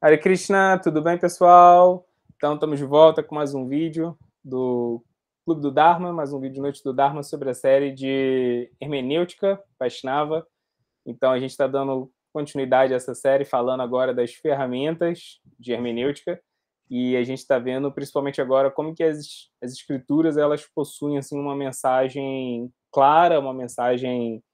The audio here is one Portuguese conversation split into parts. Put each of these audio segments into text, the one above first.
Hare Krishna, tudo bem, pessoal? Então, estamos de volta com mais um vídeo do Clube do Dharma, mais um vídeo Noite do Dharma sobre a série de Hermenêutica Vaishnava. Então, a gente está dando continuidade a essa série, falando agora das ferramentas de hermenêutica, e a gente está vendo, principalmente agora, como que as escrituras elas possuem assim, uma mensagem clara, uma mensagem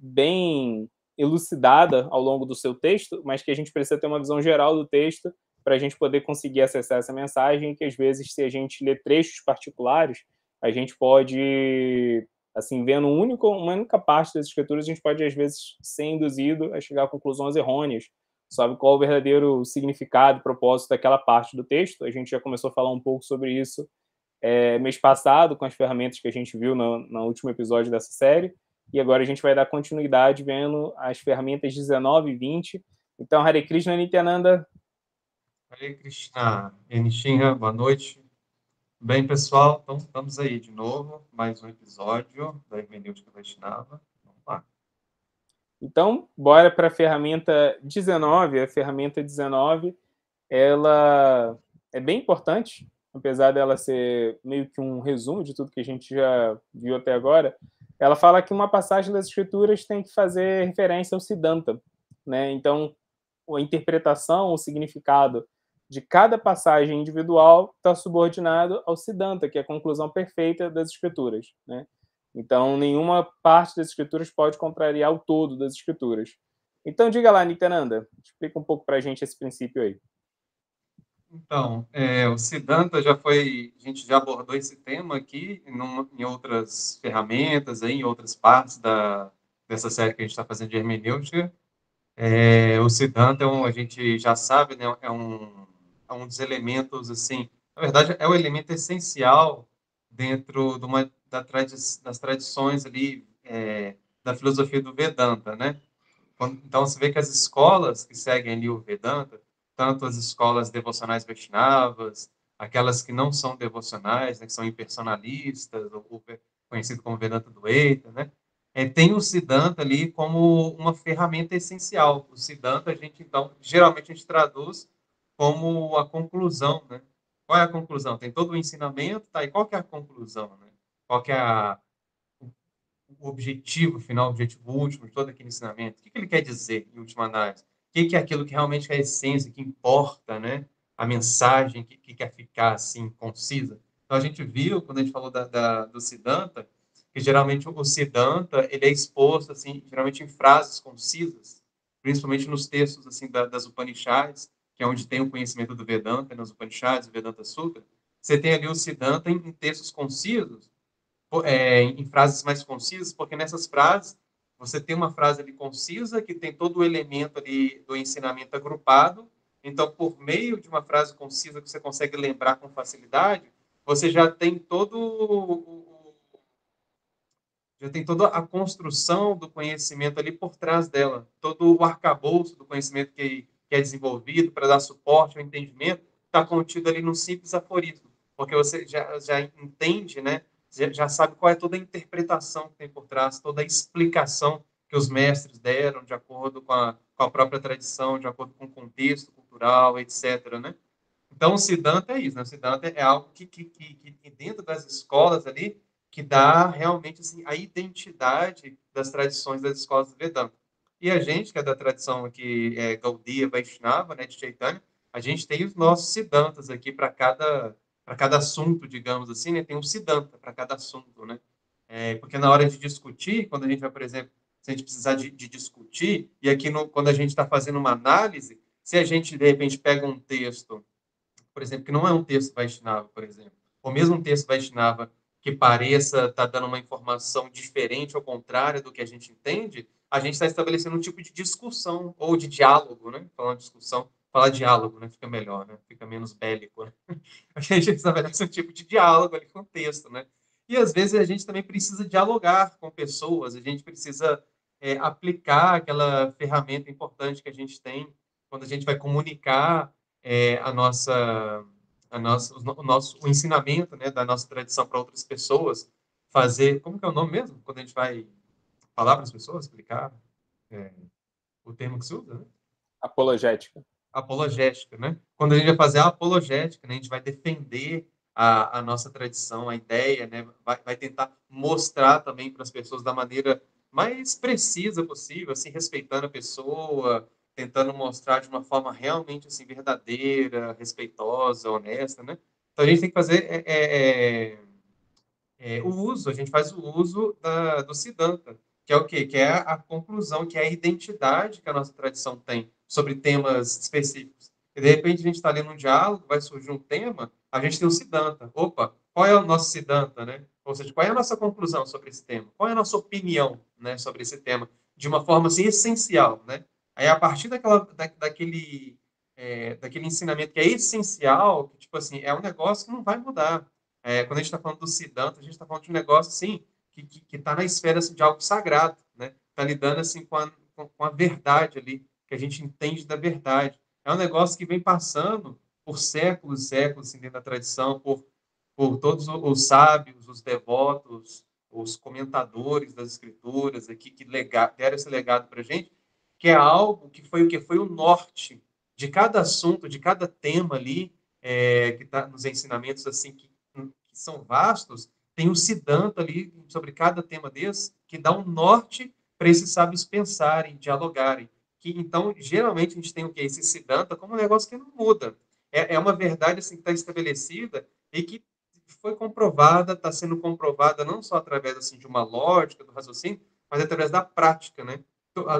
bem elucidada ao longo do seu texto, mas que a gente precisa ter uma visão geral do texto para a gente poder conseguir acessar essa mensagem, que às vezes, se a gente lê trechos particulares, a gente pode, assim, vendo uma única parte das escrituras, a gente pode, às vezes, ser induzido a chegar a conclusões errôneas sobre qual o verdadeiro significado e propósito daquela parte do texto. A gente já começou a falar um pouco sobre isso mês passado, com as ferramentas que a gente viu no último episódio dessa série, e agora a gente vai dar continuidade vendo as ferramentas 19 e 20. Então, Hare Krishna, Nityananda. Hare Krishna, Nishinra, boa noite. Bem, pessoal, então estamos aí de novo, mais um episódio da Hermenêutica Vaishnava. Vamos lá. Então, bora para a ferramenta 19. A ferramenta 19, ela é bem importante, apesar dela ser meio que um resumo de tudo que a gente já viu até agora. Ela fala que uma passagem das escrituras tem que fazer referência ao Siddhanta, né? Então, a interpretação, o significado de cada passagem individual está subordinado ao Siddhanta, que é a conclusão perfeita das escrituras, né? Então, nenhuma parte das escrituras pode contrariar o todo das escrituras. Então, diga lá, Nityananda, explica um pouco para a gente esse princípio aí. Então, o Siddhanta a gente já abordou esse tema aqui em outras ferramentas, aí, em outras partes dessa série que a gente está fazendo de hermenêutica. O Siddhanta, a gente já sabe, né, é um dos elementos, assim, na verdade, é o elemento essencial dentro das tradições ali, da filosofia do Vedanta, né? Então, você vê que as escolas que seguem ali o Vedanta, tanto as escolas devocionais Vaishnavas, aquelas que não são devocionais, né, que são impersonalistas, ou conhecido como Vedanta Dvaita, né? Tem o Siddhanta ali como uma ferramenta essencial. O Siddhanta, então, geralmente a gente traduz como a conclusão, né? Qual é a conclusão? Tem todo o ensinamento, tá? E qual que é a conclusão, né? Qual que é o objetivo final, o objetivo último de todo aquele ensinamento? O que ele quer dizer, em última análise? O que é aquilo que realmente é a essência, que importa, né? A mensagem que quer ficar, assim, concisa. Então, a gente viu, quando a gente falou do Siddhanta, que geralmente o Siddhanta, ele é exposto, assim, geralmente em frases concisas, principalmente nos textos, assim, das Upanishads, que é onde tem o conhecimento do Vedanta, nos Upanishads, o Vedanta Sutra. Você tem ali o Siddhanta em textos concisos, em frases mais concisas, porque nessas frases você tem uma frase ali concisa que tem todo o elemento ali do ensinamento agrupado. Então, por meio de uma frase concisa que você consegue lembrar com facilidade, você já tem toda a construção do conhecimento ali por trás dela, todo o arcabouço do conhecimento que é desenvolvido para dar suporte ao entendimento, está contido ali num simples aforismo, porque você já entende, né? Já sabe qual é toda a interpretação que tem por trás, toda a explicação que os mestres deram de acordo com a própria tradição, de acordo com o contexto cultural, etc., né? Então, o Siddhanta é isso, né? O Siddhanta é algo que dentro das escolas ali, que dá realmente assim, a identidade das tradições das escolas do Vedanta. E a gente, que é da tradição aqui, Gaudiya Vaishnava, né, de Chaitanya, a gente tem os nossos Siddhantas aqui para cada assunto, digamos assim, né? Tem um Siddhanta para cada assunto, né? Porque na hora de discutir, quando a gente vai, por exemplo, se a gente precisar de discutir, e aqui quando a gente está fazendo uma análise, se a gente, de repente, pega um texto, por exemplo, que não é um texto Vaishnava, por exemplo, ou mesmo um texto Vaishnava que pareça estar dando uma informação diferente ou contrária do que a gente entende, a gente está estabelecendo um tipo de discussão ou de diálogo, né? Falando discussão, falar diálogo, né? Fica melhor, né? Fica menos bélico, né? A gente estabelece um tipo de diálogo ali com o texto, né? E às vezes a gente também precisa dialogar com pessoas, a gente precisa aplicar aquela ferramenta importante que a gente tem quando a gente vai comunicar o ensinamento, né, da nossa tradição para outras pessoas, fazer, como que é o nome mesmo? Quando a gente vai falar para as pessoas, explicar é, o termo que se usa, né? Apologética. apologética, né? Quando a gente vai fazer a apologética, né, a gente vai defender a nossa tradição, a ideia, né? Vai tentar mostrar também para as pessoas da maneira mais precisa possível, assim, respeitando a pessoa, tentando mostrar de uma forma realmente assim verdadeira, respeitosa, honesta, né? Então a gente tem que fazer o uso, a gente faz o uso do Siddhanta, que é o quê? Que é a conclusão, que é a identidade que a nossa tradição tem sobre temas específicos. E de repente a gente está lendo um diálogo, vai surgir um tema, a gente tem o Siddhanta. Opa, qual é o nosso Siddhanta, né? Ou seja, qual é a nossa conclusão sobre esse tema? Qual é a nossa opinião, né, sobre esse tema? De uma forma assim essencial, né? Aí a partir daquele ensinamento que é essencial, que tipo assim, é um negócio que não vai mudar. Quando a gente está falando do Siddhanta, a gente está falando de um negócio assim que está na esfera assim, de algo sagrado, né? Está lidando assim com a verdade ali, que a gente entende da verdade. É um negócio que vem passando por séculos e séculos assim, dentro da tradição, por todos os sábios, os devotos, os comentadores das escrituras aqui que deram esse legado para a gente, que é algo que foi o norte de cada assunto, de cada tema ali, que está nos ensinamentos assim que são vastos, tem um Siddhanta ali sobre cada tema desse, que dá um norte para esses sábios pensarem, dialogarem. Que, então, geralmente, a gente tem o quê? Esse Siddhanta como um negócio que não muda. É uma verdade assim, que está estabelecida e que foi comprovada, está sendo comprovada não só através assim, de uma lógica, do raciocínio, mas através da prática, né?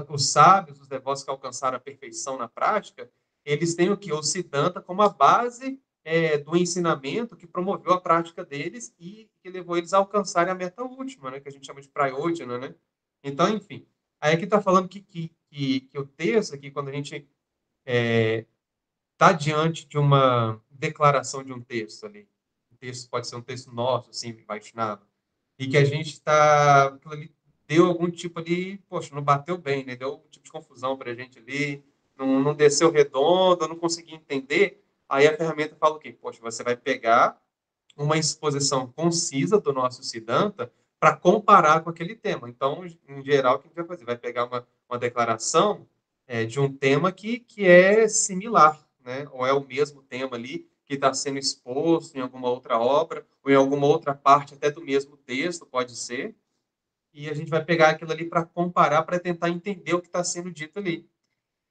Os sábios, os devotos que alcançaram a perfeição na prática, eles têm o que? O Siddhanta como a base do ensinamento que promoveu a prática deles e que levou eles a alcançarem a meta última, né, que a gente chama de prayojana, né? Então, enfim, aí aqui está falando que o texto aqui, quando a gente está diante de uma declaração de um texto ali, o texto pode ser um texto nosso, assim, Vaishnava, e que a gente está, aquilo ali deu algum tipo ali, poxa, não bateu bem, né? Deu algum tipo de confusão para a gente ali, não desceu redondo, eu não consegui entender. Aí a ferramenta fala o quê? Poxa, você vai pegar uma exposição concisa do nosso Siddhanta para comparar com aquele tema. Então, em geral, o que a gente vai fazer? Vai pegar uma declaração de um tema que é similar, né? Ou é o mesmo tema ali que está sendo exposto em alguma outra obra, ou em alguma outra parte até do mesmo texto, pode ser, e a gente vai pegar aquilo ali para comparar, para tentar entender o que está sendo dito ali.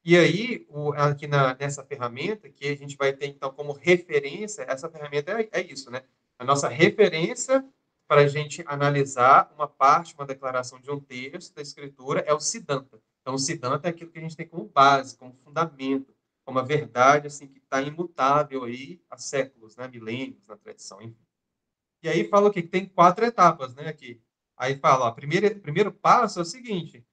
E aí, aqui nessa ferramenta, que a gente vai ter, então, como referência, essa ferramenta é isso, né? A nossa referência para a gente analisar uma parte, uma declaração de um texto da escritura é o Siddhanta. Então, o Siddhanta é aquilo que a gente tem como base, como fundamento, como a verdade, assim, que está imutável aí há séculos, né? Milênios na tradição, enfim. E aí fala o quê? Que tem 4 etapas, né, aqui. Aí fala, ó, primeiro passo é o seguinte: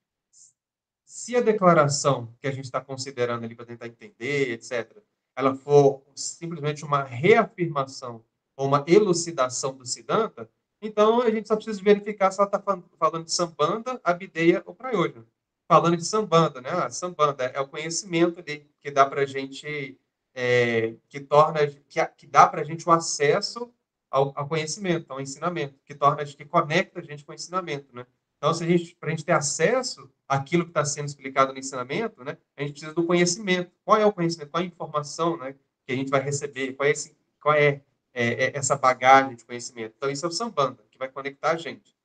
se a declaração que a gente está considerando ali para tentar entender, etc., ela for simplesmente uma reafirmação ou uma elucidação do Siddhanta, então a gente só precisa verificar se ela está falando de Sambandha, Abhideya ou Prayojana. Falando de Sambandha, né? Sambandha é o conhecimento ali que dá para a gente, que dá para a gente o acesso ao conhecimento, ao ensinamento, que conecta a gente com o ensinamento, né? Então, para a gente ter acesso àquilo que está sendo explicado no ensinamento, né, a gente precisa do conhecimento. Qual é o conhecimento? Qual é a informação, né, que a gente vai receber? Qual é essa bagagem de conhecimento? Então, isso é o Sambandha, que vai conectar a gente.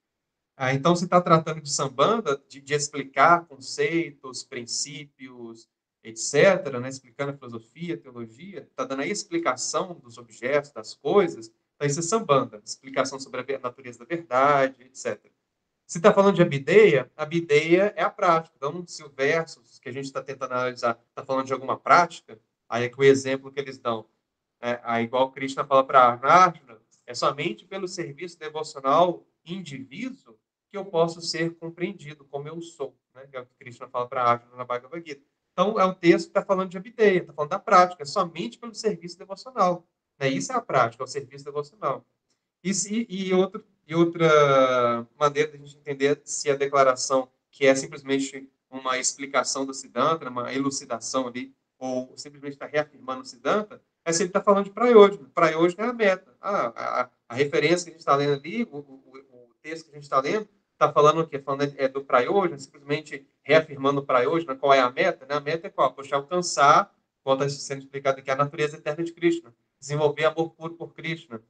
Então, se está tratando de Sambandha, de explicar conceitos, princípios, etc., né, explicando a filosofia, teologia, está dando a explicação dos objetos, das coisas, então isso é Sambandha, explicação sobre a natureza da verdade, etc. Se está falando de a bideia é a prática. Então, se o verso que a gente está tentando analisar está falando de alguma prática, aí é que o exemplo que eles dão, aí igual Krishna fala para Arjuna, é somente pelo serviço devocional indiviso que eu posso ser compreendido como eu sou, né? Que é o que Krishna fala para Arjuna na Bhagavad Gita. Então, é um texto que está falando de abideia, está falando da prática, é somente pelo serviço devocional. Né? Isso é a prática, é o serviço devocional. E outra maneira de a gente entender se a declaração, que é simplesmente uma explicação do Siddhanta, uma elucidação ali, ou simplesmente está reafirmando o Siddhanta, é se ele está falando de Prayojana. Prayojana é a meta. A referência que a gente está lendo ali, o texto que a gente está lendo, está falando o quê? Falando do Prayojana, simplesmente reafirmando o Prayojana, qual é a meta? Né? A meta é qual? Poxa, alcançar quanto está sendo explicado aqui, a natureza eterna de Krishna, desenvolver amor puro por Krishna,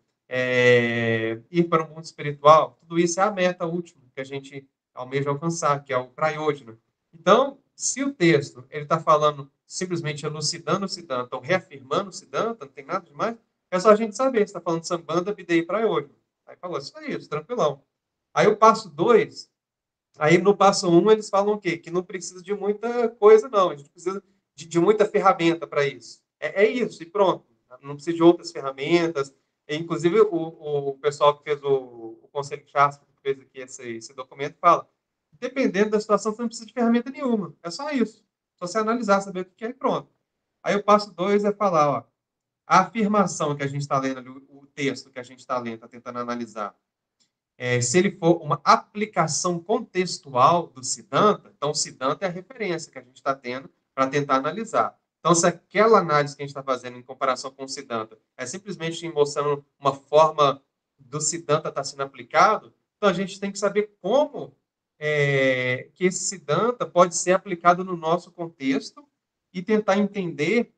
ir para o mundo espiritual, tudo isso é a meta última que a gente almeja alcançar, que é o Prayojana. Então, se o texto ele está falando simplesmente elucidando o Siddhanta ou reafirmando o Siddhanta, não tem nada demais, é só a gente saber, está falando Sambandha, Videha e Prayojana. Aí falou, isso, tranquilão. Aí o passo 2, aí no passo 1 eles falam o quê? Que não precisa de muita coisa, não. A gente precisa de muita ferramenta para isso. É isso, e pronto. Não precisa de outras ferramentas. E, inclusive, o pessoal que fez o Conselho de Shastra, que fez aqui esse documento, fala, dependendo da situação, você não precisa de ferramenta nenhuma. É só isso. Só você analisar, saber o que é e pronto. Aí o passo 2 é falar, ó, a afirmação que a gente está lendo ali, o texto que a gente está lendo, está tentando analisar, se ele for uma aplicação contextual do Siddhanta, então o Siddhanta é a referência que a gente está tendo para tentar analisar. Então, se aquela análise que a gente está fazendo em comparação com o Siddhanta é simplesmente mostrando uma forma do Siddhanta estar sendo aplicado, então a gente tem que saber como que esse Siddhanta pode ser aplicado no nosso contexto e tentar entender,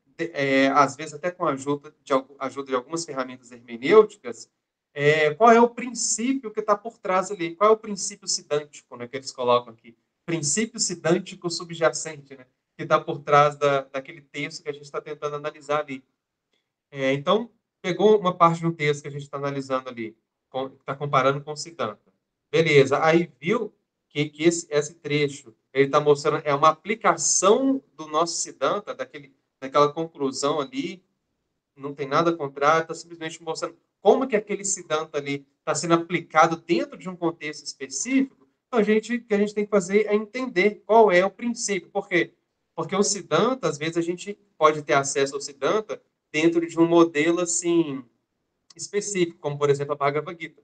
às vezes até com a ajuda de algumas ferramentas hermenêuticas, qual é o princípio que está por trás ali? Qual é o princípio sidântico, né, que eles colocam aqui? Princípio sidântico subjacente, né, que está por trás daquele texto que a gente está tentando analisar ali. Então, pegou uma parte de um texto que a gente está analisando ali, está comparando com o Siddhanta. Beleza, aí viu que esse trecho ele está mostrando é uma aplicação do nosso Siddhanta, daquela conclusão ali, não tem nada contrário, está simplesmente mostrando como que aquele Siddhanta ali está sendo aplicado dentro de um contexto específico. Então, o que a gente tem que fazer é entender qual é o princípio. Por quê? Porque o Siddhanta, às vezes, a gente pode ter acesso ao Siddhanta dentro de um modelo, assim, específico, como, por exemplo, a Bhagavad Gita.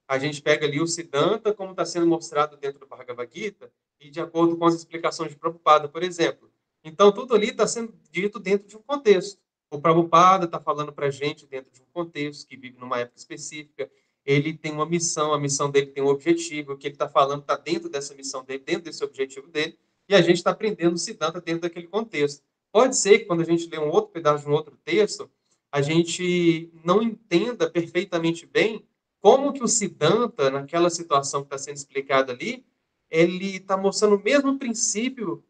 A gente pega ali o Siddhanta, como está sendo mostrado dentro do Bhagavad Gita, e de acordo com as explicações de Prabhupada, por exemplo. Então, tudo ali está sendo dito dentro de um contexto. O Prabhupada está falando para a gente dentro de um contexto, que vive numa época específica. Ele tem uma missão, a missão dele tem um objetivo, o que ele está falando está dentro dessa missão dele, dentro desse objetivo dele, e a gente está aprendendo o Siddhanta dentro daquele contexto. Pode ser que quando a gente lê um outro pedaço de um outro texto, a gente não entenda perfeitamente bem como que o Siddhanta, naquela situação que está sendo explicada ali, ele está mostrando o mesmo princípio,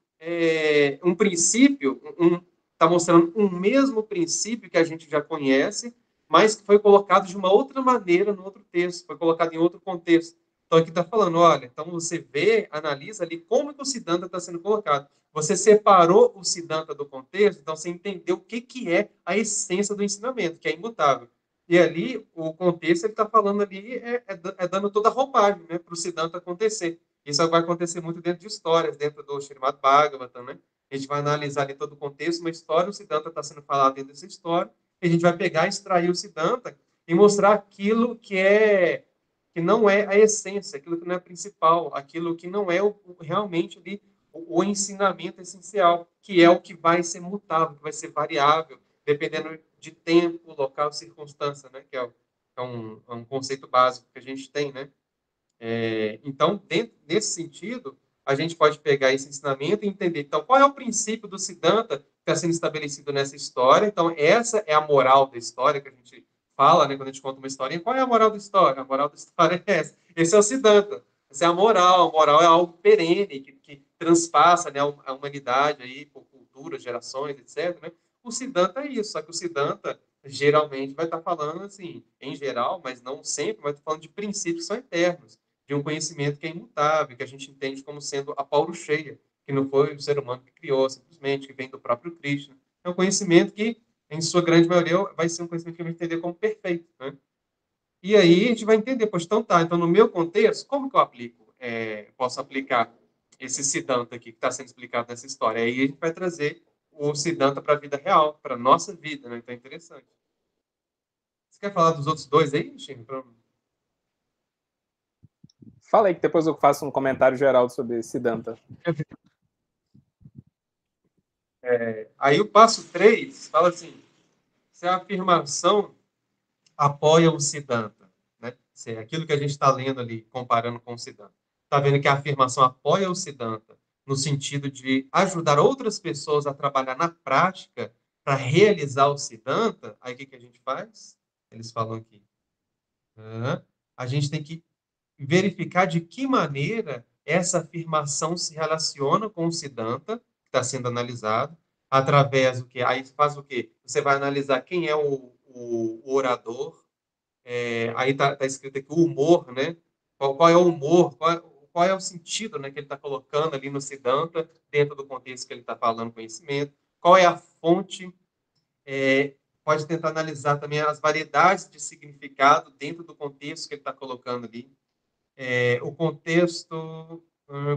está mostrando um mesmo princípio que a gente já conhece, mas que foi colocado de uma outra maneira no outro texto, foi colocado em outro contexto. Então aqui está falando, olha, então você vê, analisa ali como que o Siddhanta está sendo colocado. Você separou o Siddhanta do contexto, então você entendeu o que é a essência do ensinamento, que é imutável. E ali, o contexto, ele está falando ali, dando toda a roupagem, né, para o Siddhanta acontecer. Isso vai acontecer muito dentro de histórias, dentro do Srimad Bhagavatam, né? A gente vai analisar ali todo o contexto, uma história, o Siddhanta está sendo falado dentro dessa história, e a gente vai pegar, extrair o Siddhanta e mostrar aquilo que não é a essência, aquilo que não é principal, aquilo que não é realmente ali o ensinamento essencial, que é o que vai ser mutável, que vai ser variável, dependendo de tempo, local, circunstância, né? Que é um conceito básico que a gente tem, né? Então, nesse sentido, a gente pode pegar esse ensinamento e entender, então, qual é o princípio do Siddhanta que está sendo estabelecido nessa história. Então, essa é a moral da história que a gente fala, né, quando a gente conta uma história. Qual é a moral da história? A moral da história é essa. Esse é o Siddhanta. Essa é a moral. A moral é algo perene, que transpassa, né, a humanidade aí, por culturas, gerações, etc. Né? O Siddhanta é isso, só que o Siddhanta geralmente vai estar falando, assim, em geral, mas não sempre, vai estar falando de princípios que são eternos, de um conhecimento que é imutável, que a gente entende como sendo a paulo-cheia, que não foi o ser humano que criou, simplesmente, que vem do próprio Krishna. É um conhecimento que, em sua grande maioria, vai ser um conhecimento que a gente vai entender como perfeito, né? E aí a gente vai entender, pois então tá, então no meu contexto, como que eu aplico? Posso aplicar esse Siddhanta aqui que está sendo explicado nessa história. Aí a gente vai trazer o Siddhanta para a vida real, para a nossa vida, né? Então é interessante. Você quer falar dos outros dois aí, Chico? Fala aí que depois eu faço um comentário geral sobre Siddhanta. Aí o passo 3 fala assim, se a afirmação apoia o Siddhanta, né? Se é aquilo que a gente está lendo ali, comparando com o Siddhanta. Está vendo que a afirmação apoia o Siddhanta no sentido de ajudar outras pessoas a trabalhar na prática para realizar o Siddhanta, aí o que a gente faz? Eles falam aqui. A gente tem que verificar de que maneira essa afirmação se relaciona com o Siddhanta, que está sendo analisado, através do que? Aí faz o quê? Você vai analisar quem é o orador, aí tá escrito aqui o humor, né? Qual é o humor, qual é o sentido, né, que ele está colocando ali no Siddhanta, dentro do contexto que ele está falando conhecimento, qual é a fonte, pode tentar analisar também as variedades de significado dentro do contexto que ele está colocando ali, o contexto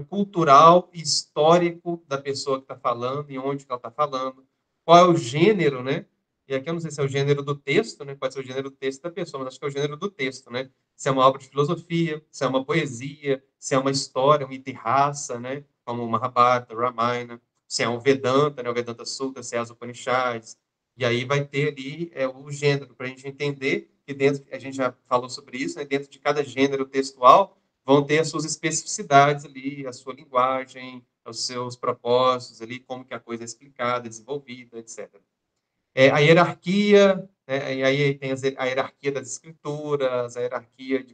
cultural e histórico da pessoa que está falando e onde que ela está falando, qual é o gênero, né? E aqui eu não sei se é o gênero do texto, né? Pode ser o gênero do texto da pessoa, mas acho que é o gênero do texto, né? Se é uma obra de filosofia, se é uma poesia, se é uma história, um itirasa, né? Como o Mahabharata, Ramayana, se é um Vedanta, né? O Vedanta Sutra, se é as Upanishads. E aí vai ter ali o gênero, para a gente entender que dentro, a gente já falou sobre isso, né? Dentro de cada gênero textual, vão ter as suas especificidades ali, a sua linguagem, os seus propósitos ali, como que a coisa é explicada, desenvolvida, etc. A hierarquia, né, e aí tem a hierarquia das escrituras, a hierarquia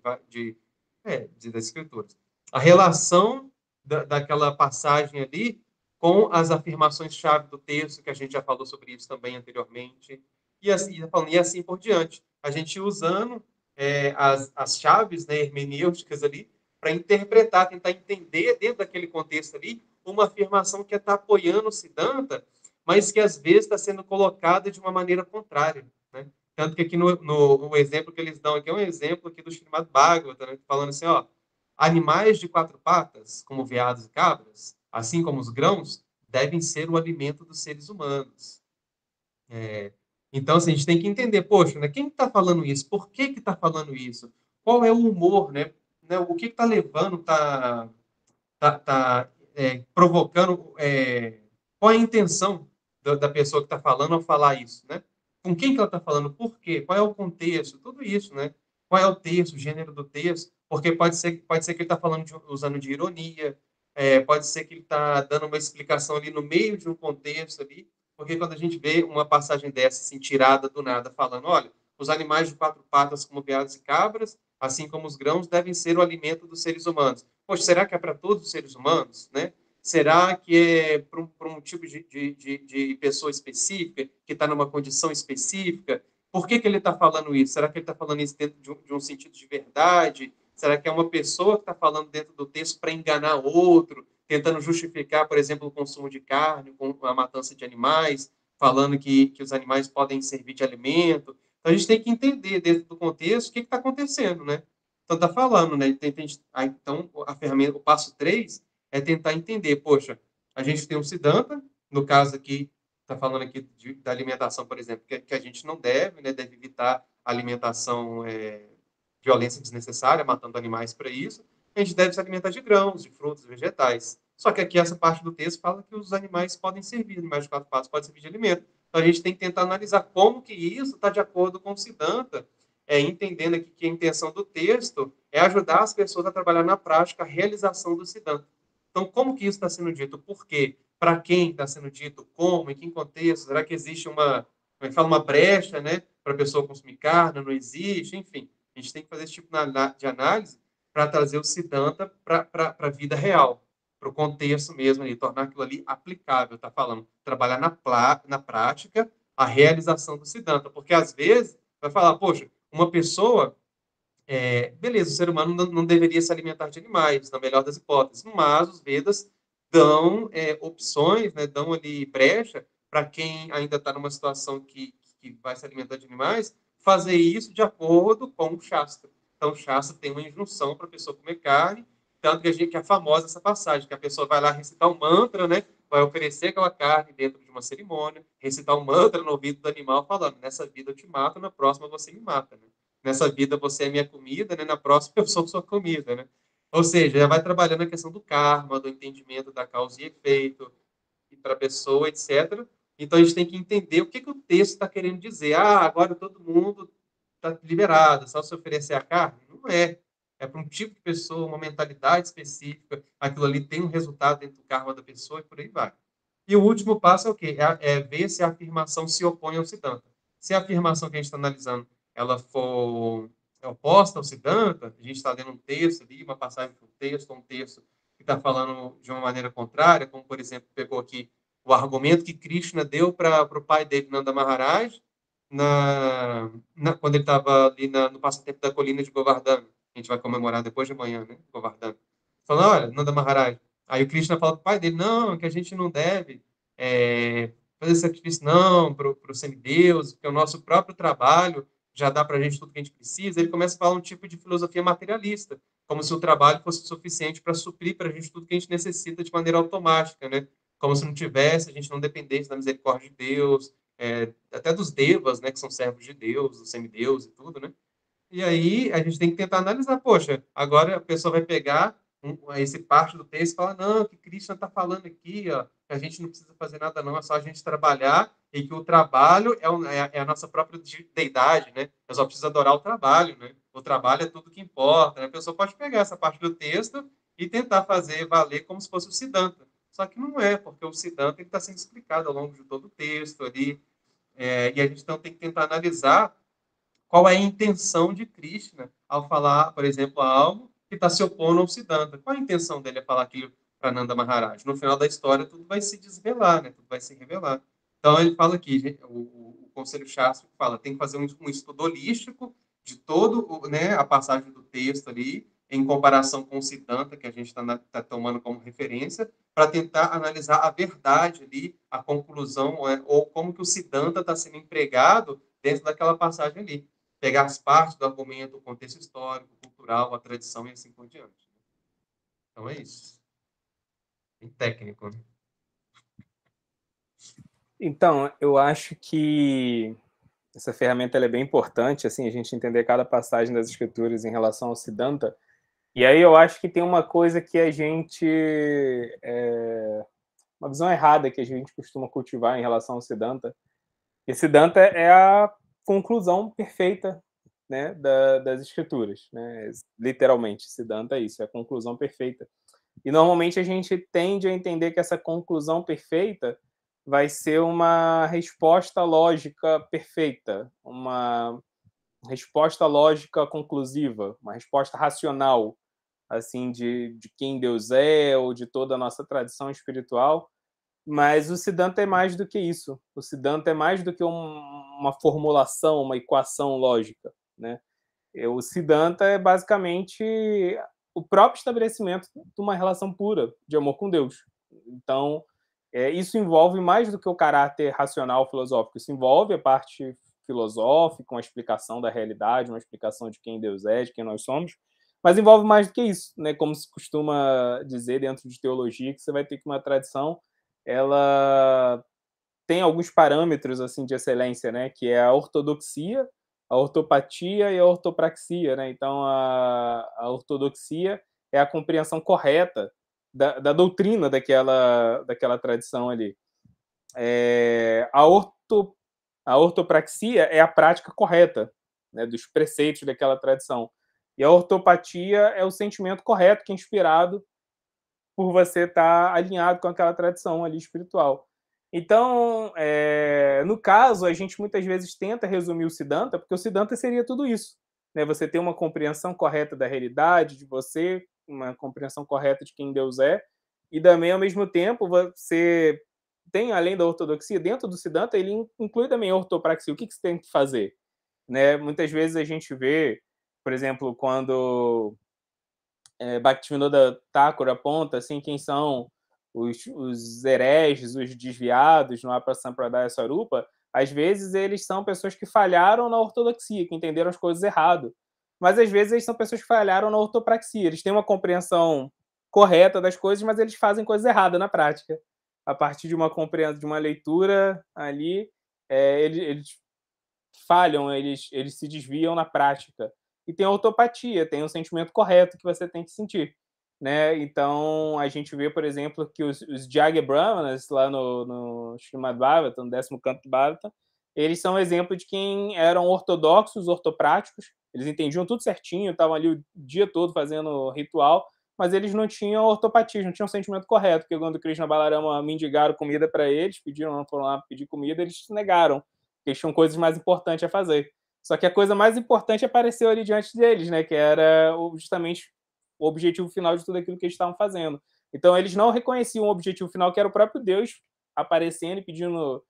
das escrituras. A relação daquela passagem ali com as afirmações-chave do texto, que a gente já falou sobre isso também anteriormente, e assim por diante. A gente usando as chaves, né, hermenêuticas ali, para interpretar, tentar entender dentro daquele contexto ali, uma afirmação que está apoiando o Siddhanta, mas que às vezes está sendo colocada de uma maneira contrária, né? Tanto que aqui no exemplo que eles dão aqui é um exemplo aqui do Srimad Bhagavatam, né? Falando assim, ó, animais de quatro patas, como veados e cabras, assim como os grãos, devem ser o alimento dos seres humanos. Então, assim, a gente tem que entender, poxa, né, quem está falando isso? Por que está falando isso? Qual é o humor, né? O que está levando, provocando, qual é a intenção da pessoa que está falando ao falar isso, né? Com quem que ela está falando, por quê, qual é o contexto, tudo isso, né? Qual é o texto, o gênero do texto, porque pode ser que ele está falando usando de ironia, pode ser que ele está dando uma explicação ali no meio de um contexto ali, porque quando a gente vê uma passagem dessa, assim, tirada do nada, falando, olha, os animais de quatro patas, como veados e cabras, assim como os grãos, devem ser o alimento dos seres humanos. Poxa, será que é para todos os seres humanos, né? Será que é para um tipo de pessoa específica, que está numa condição específica? Por que ele está falando isso? Será que ele está falando isso dentro de um sentido de verdade? Será que é uma pessoa que está falando dentro do texto para enganar outro, tentando justificar, por exemplo, o consumo de carne, com a matança de animais, falando que os animais podem servir de alimento? Então, a gente tem que entender, dentro do contexto, o que está acontecendo, né? Então, está falando, né? Então, a ferramenta, o passo 3 é tentar entender, poxa, a gente tem um Siddhanta, no caso aqui, está falando aqui da alimentação, por exemplo, que a gente não deve, né? Deve evitar alimentação, violência desnecessária, matando animais para isso. A gente deve se alimentar de grãos, de frutas, vegetais. Só que aqui essa parte do texto fala que os animais podem servir, animais de quatro patas podem servir de alimento. Então, a gente tem que tentar analisar como que isso está de acordo com o Siddhanta, entendendo aqui que a intenção do texto é ajudar as pessoas a trabalhar na prática a realização do Siddhanta. Então, como que isso está sendo dito? Por quê? Para quem está sendo dito? Como? Em que contexto? Será que existe uma brecha, né, para a pessoa consumir carne? Não existe? Enfim, a gente tem que fazer esse tipo de análise para trazer o Siddhanta para a vida real, para o contexto mesmo, ali, tornar aquilo ali aplicável, tá falando? Trabalhar na prática a realização do Siddhanta, porque às vezes vai falar, poxa, uma pessoa, beleza, o ser humano não deveria se alimentar de animais, na melhor das hipóteses, mas os Vedas dão opções, né, dão ali brecha para quem ainda está numa situação que vai se alimentar de animais, fazer isso de acordo com o Shastra. Então, o Shastra tem uma injunção para a pessoa comer carne, tanto que é famosa essa passagem, que a pessoa vai lá recitar um mantra, né, vai oferecer aquela carne dentro de uma cerimônia, recitar um mantra no ouvido do animal, falando, nessa vida eu te mato, na próxima você me mata, né? Nessa vida você é minha comida, né? Na próxima eu sou sua comida, né? Ou seja, já vai trabalhando a questão do karma, do entendimento da causa e efeito, e para a pessoa, etc. Então a gente tem que entender o que o texto está querendo dizer. Ah, agora todo mundo está liberado, só se oferecer a carne? Não é. É para um tipo de pessoa, uma mentalidade específica, aquilo ali tem um resultado dentro do karma da pessoa e por aí vai. E o último passo é o quê? É ver se a afirmação se opõe ao Siddhanta. Se a afirmação que a gente está analisando ela for oposta ao Siddhanta, a gente está lendo um texto ali, uma passagem de um texto que está falando de uma maneira contrária, como, por exemplo, pegou aqui o argumento que Krishna deu para o pai dele, Nanda Maharaj, quando ele estava ali no passatempo da colina de Govardhana. A gente vai comemorar depois de amanhã, né? Govardhana. Falando, olha, Nanda Maharaj. Aí o Krishna fala para o pai dele, não, que a gente não deve fazer sacrifício, não, para os semideuses, porque o nosso próprio trabalho já dá para a gente tudo que a gente precisa. Ele começa a falar um tipo de filosofia materialista, como se o trabalho fosse suficiente para suprir para a gente tudo que a gente necessita de maneira automática, né? Como se não tivesse, a gente não dependesse da misericórdia de Deus, até dos devas, né, que são servos de Deus, dos semideuses e tudo, né? E aí a gente tem que tentar analisar, poxa, agora a pessoa vai pegar esse parte do texto e falar, não, que Krishna está falando aqui, ó, que a gente não precisa fazer nada não, é só a gente trabalhar e que o trabalho é a nossa própria deidade, né? Eu só preciso adorar o trabalho, né? O trabalho é tudo que importa, né? A pessoa pode pegar essa parte do texto e tentar fazer valer como se fosse o Siddhanta. Só que não é, porque o Siddhanta está sendo explicado ao longo de todo o texto ali, e a gente então tem que tentar analisar qual é a intenção de Krishna ao falar, por exemplo, algo que está se opondo ao Siddhanta. Qual a intenção dele a falar aquilo para Nanda Maharaj? No final da história, tudo vai se desvelar, né? Tudo vai se revelar. Então, ele fala aqui, o Conselho Shastra fala, tem que fazer um estudo holístico de todo, né, a passagem do texto ali, em comparação com o Siddhanta, que a gente está tomando como referência, para tentar analisar a verdade ali, a conclusão, ou como que o Siddhanta está sendo empregado dentro daquela passagem ali, pegar as partes do argumento, o contexto histórico, cultural, a tradição e assim por diante. Então é isso. Bem técnico, né? Então, eu acho que essa ferramenta ela é bem importante, assim, a gente entender cada passagem das escrituras em relação ao Siddhanta. E aí eu acho que tem uma coisa que a gente... uma visão errada que a gente costuma cultivar em relação ao Siddhanta. E Siddhanta é a conclusão perfeita, né, das escrituras, né? Literalmente, Siddhanta é isso, é a conclusão perfeita. E normalmente a gente tende a entender que essa conclusão perfeita vai ser uma resposta lógica perfeita, uma resposta lógica conclusiva, uma resposta racional, assim, de quem Deus é ou de toda a nossa tradição espiritual. Mas o Siddhanta é mais do que isso. O Siddhanta é mais do que uma formulação, uma equação lógica, né? O Siddhanta é basicamente o próprio estabelecimento de uma relação pura de amor com Deus. Então, isso envolve mais do que o caráter racional filosófico. Isso envolve a parte filosófica, uma explicação da realidade, uma explicação de quem Deus é, de quem nós somos, mas envolve mais do que isso, né? Como se costuma dizer dentro de teologia, que você vai ter que uma tradição ela tem alguns parâmetros assim de excelência, né? Que é a ortodoxia, a ortopatia e a ortopraxia, né? Então a ortodoxia é a compreensão correta da doutrina daquela tradição ali. A ortopraxia é a prática correta, né, dos preceitos daquela tradição. E a ortopatia é o sentimento correto que é inspirado por você estar alinhado com aquela tradição ali espiritual. Então, no caso, a gente muitas vezes tenta resumir o Siddhanta, porque o Siddhanta seria tudo isso, né? Você ter uma compreensão correta da realidade, de você, uma compreensão correta de quem Deus é, e também, ao mesmo tempo, você tem, além da ortodoxia, dentro do Siddhanta, ele inclui também a ortopraxia. O que você tem que fazer? Né? Muitas vezes a gente vê, por exemplo, quando Bhaktivinoda Thakur aponta assim, quem são os hereges, os desviados no Apasampradaya Sarupa, às vezes eles são pessoas que falharam na ortodoxia, que entenderam as coisas errado. Mas às vezes eles são pessoas que falharam na ortopraxia. Eles têm uma compreensão correta das coisas, mas eles fazem coisas erradas na prática. A partir de uma compreensão, de uma leitura ali, eles falham, eles se desviam na prática. E tem a ortopatia, tem o sentimento correto que você tem que sentir. Né? Então, a gente vê, por exemplo, que os Jagya Brahmanas, lá no Srimad Bhagavatam, no 10º canto do Bhagavatam, eles são exemplo de quem eram ortodoxos, ortopráticos, eles entendiam tudo certinho, estavam ali o dia todo fazendo ritual, mas eles não tinham ortopatia, não tinham o sentimento correto, porque quando Krishna e Balarama mendigaram comida para eles, foram lá pedir comida, eles se negaram, porque eles tinham coisas mais importantes a fazer. Só que a coisa mais importante apareceu ali diante deles, né, que era justamente o objetivo final de tudo aquilo que eles estavam fazendo. Então, eles não reconheciam o objetivo final, que era o próprio Deus aparecendo e pedindo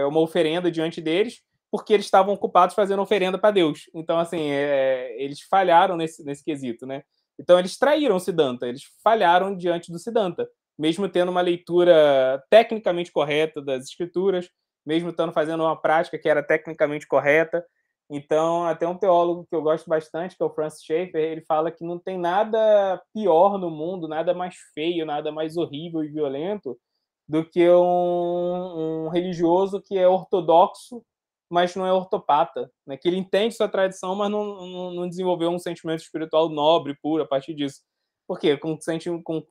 uma oferenda diante deles, porque eles estavam ocupados fazendo oferenda para Deus. Então, assim, eles falharam nesse quesito, né? Então, eles traíram o Siddhanta, eles falharam diante do Siddhanta, mesmo tendo uma leitura tecnicamente correta das escrituras, mesmo estando fazendo uma prática que era tecnicamente correta. Então, até um teólogo que eu gosto bastante, que é o Francis Schaeffer, ele fala que não tem nada pior no mundo, nada mais feio, nada mais horrível e violento do que um religioso que é ortodoxo, mas não é ortopata, né? Que ele entende sua tradição, mas não desenvolveu um sentimento espiritual nobre, puro, a partir disso. Por quê? Com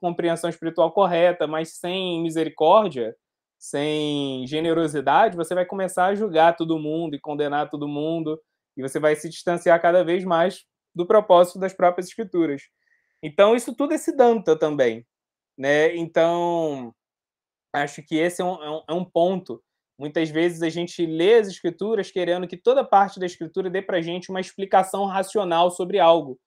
compreensão espiritual correta, mas sem misericórdia, sem generosidade, você vai começar a julgar todo mundo e condenar todo mundo, e você vai se distanciar cada vez mais do propósito das próprias escrituras. Então, isso tudo é Siddhanta também, né? Então, acho que esse é um ponto. Muitas vezes a gente lê as escrituras querendo que toda parte da escritura dê para a gente uma explicação racional sobre algo.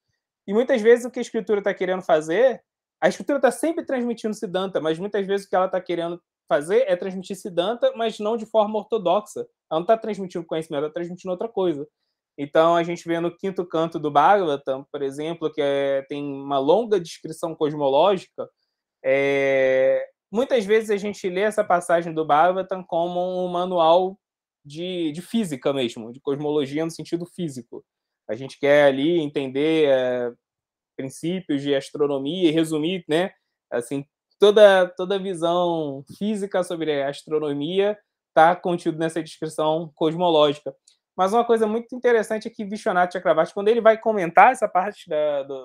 E muitas vezes o que a escritura está querendo fazer, a escritura está sempre transmitindo Siddhanta, mas muitas vezes o que ela está querendo fazer é transmitir Siddhanta, mas não de forma ortodoxa. Ela não está transmitindo conhecimento, ela está transmitindo outra coisa. Então, a gente vê no quinto canto do Bhagavatam, por exemplo, que tem uma longa descrição cosmológica. Muitas vezes a gente lê essa passagem do Bhagavatam como um manual de física mesmo, de cosmologia no sentido físico. A gente quer ali entender princípios de astronomia e resumir, né, assim, toda a visão física sobre a astronomia está contido nessa descrição cosmológica. Mas uma coisa muito interessante é que Vishwanath Chakravarti, quando ele vai comentar essa parte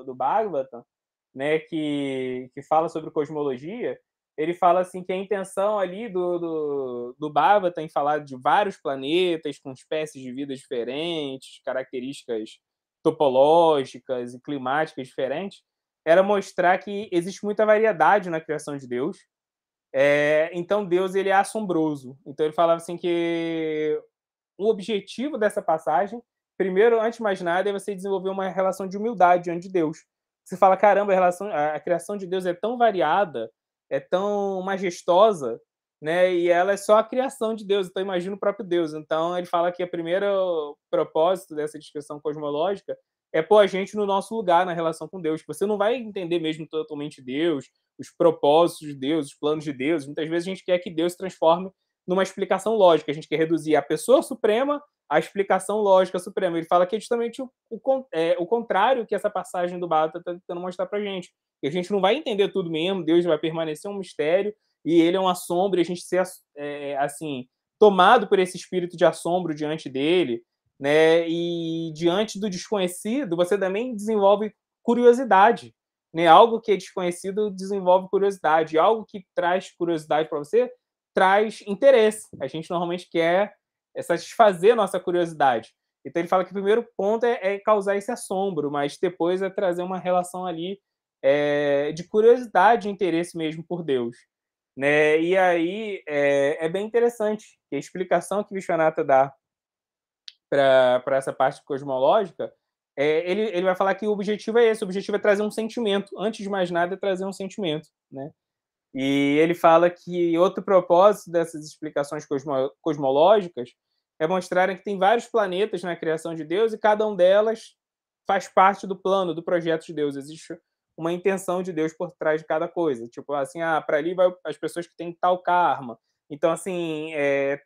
do Bhagavatam, né, que fala sobre cosmologia, ele fala assim que a intenção ali do Bhagavatam em falar de vários planetas com espécies de vida diferentes, características topológicas e climáticas diferentes, era mostrar que existe muita variedade na criação de Deus. Então Deus ele é assombroso. Então ele falava assim que o objetivo dessa passagem, primeiro, antes de mais nada, é você desenvolver uma relação de humildade diante de Deus. Você fala, caramba, a criação de Deus é tão variada, é tão majestosa, né? E ela é só a criação de Deus, então imagina o próprio Deus. Então ele fala que o primeiro propósito dessa descrição cosmológica é pôr a gente no nosso lugar na relação com Deus. Você não vai entender mesmo totalmente Deus, os propósitos de Deus, os planos de Deus. Muitas vezes a gente quer que Deus se transforme numa explicação lógica. A gente quer reduzir a pessoa suprema à explicação lógica suprema. Ele fala que é justamente o contrário que essa passagem do Bhagavatam está tentando mostrar para a gente. Que a gente não vai entender tudo mesmo, Deus vai permanecer um mistério e ele é um assombro, e a gente ser assim, tomado por esse espírito de assombro diante dele, né? E diante do desconhecido, você também desenvolve curiosidade. Né? Algo que é desconhecido desenvolve curiosidade. Algo que traz curiosidade para você traz interesse. A gente normalmente quer satisfazer a nossa curiosidade. Então ele fala que o primeiro ponto é causar esse assombro, mas depois é trazer uma relação ali de curiosidade e interesse mesmo por Deus. Né? E aí é bem interessante que a explicação que Vishwanatha dá para essa parte cosmológica, ele vai falar que o objetivo é esse, o objetivo é trazer um sentimento. Antes de mais nada, é trazer um sentimento. Né? E ele fala que outro propósito dessas explicações cosmológicas é mostrarem que tem vários planetas na criação de Deus e cada um delas faz parte do plano, do projeto de Deus. Existe uma intenção de Deus por trás de cada coisa. Tipo assim, para ali vai as pessoas que têm tal karma. Então, assim,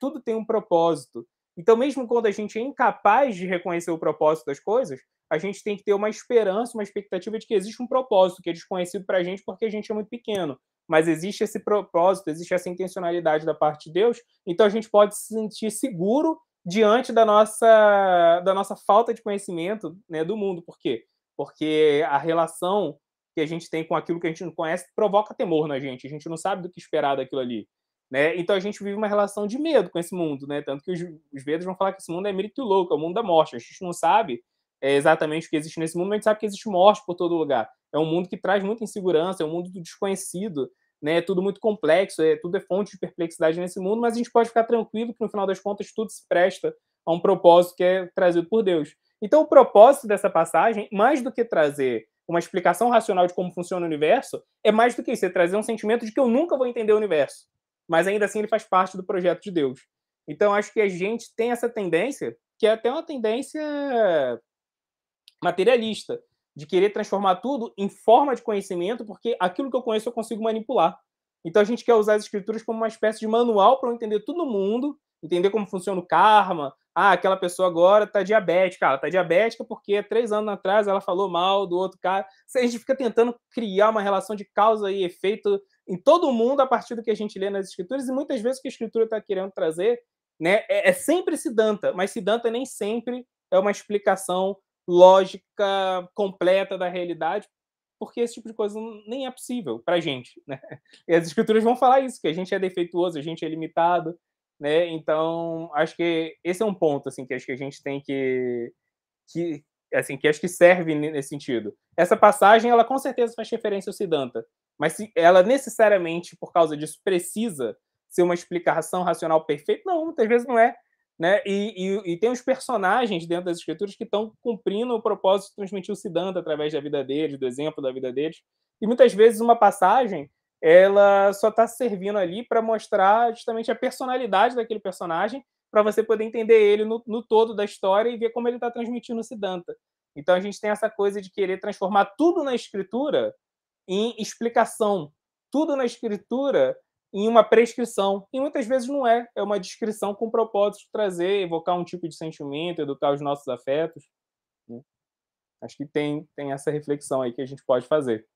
tudo tem um propósito. Então, mesmo quando a gente é incapaz de reconhecer o propósito das coisas, a gente tem que ter uma esperança, uma expectativa de que existe um propósito que é desconhecido para a gente porque a gente é muito pequeno. Mas existe esse propósito, existe essa intencionalidade da parte de Deus, então a gente pode se sentir seguro diante da nossa falta de conhecimento, né, do mundo. Por quê? Porque a relação que a gente tem com aquilo que a gente não conhece provoca temor na gente, a gente não sabe do que esperar daquilo ali. Né? Então a gente vive uma relação de medo com esse mundo, né? Tanto que os Vedas vão falar que esse mundo é Mrityuloka, é o mundo da morte. A gente não sabe exatamente o que existe nesse mundo, mas a gente sabe que existe morte por todo lugar. É um mundo que traz muita insegurança, é um mundo do desconhecido, né? É tudo muito complexo, tudo é fonte de perplexidade nesse mundo, mas a gente pode ficar tranquilo que, no final das contas, tudo se presta a um propósito que é trazido por Deus. Então, o propósito dessa passagem, mais do que trazer uma explicação racional de como funciona o universo, é mais do que isso, é trazer um sentimento de que eu nunca vou entender o universo. Mas ainda assim ele faz parte do projeto de Deus. Então, acho que a gente tem essa tendência, que é até uma tendência materialista, de querer transformar tudo em forma de conhecimento, porque aquilo que eu conheço eu consigo manipular. Então a gente quer usar as escrituras como uma espécie de manual para eu entender todo no mundo, entender como funciona o karma. Ah, aquela pessoa agora está diabética. Ela está diabética porque 3 anos atrás ela falou mal do outro cara. A gente fica tentando criar uma relação de causa e efeito em todo mundo a partir do que a gente lê nas escrituras, e muitas vezes o que a escritura está querendo trazer, né, é sempre Siddhanta, mas Siddhanta nem sempre é uma explicação lógica completa da realidade, porque esse tipo de coisa nem é possível para a gente, né? E as escrituras vão falar isso, que a gente é defeituoso, a gente é limitado, né? Então, acho que esse é um ponto, assim, que acho que a gente tem que assim, que acho que serve nesse sentido. Essa passagem, ela com certeza faz referência ao Siddhanta, mas se ela necessariamente, por causa disso, precisa ser uma explicação racional perfeita? Não, muitas vezes não é. Né? E tem os personagens dentro das escrituras que estão cumprindo o propósito de transmitir o Siddhanta através da vida deles, do exemplo da vida deles. E muitas vezes uma passagem ela só está servindo ali para mostrar justamente a personalidade daquele personagem, para você poder entender ele no todo da história e ver como ele está transmitindo o Siddhanta. Então a gente tem essa coisa de querer transformar tudo na escritura em explicação, tudo na escritura em uma prescrição. E muitas vezes não é. É uma descrição com o propósito de trazer, evocar um tipo de sentimento, educar os nossos afetos. Né? Acho que tem essa reflexão aí que a gente pode fazer.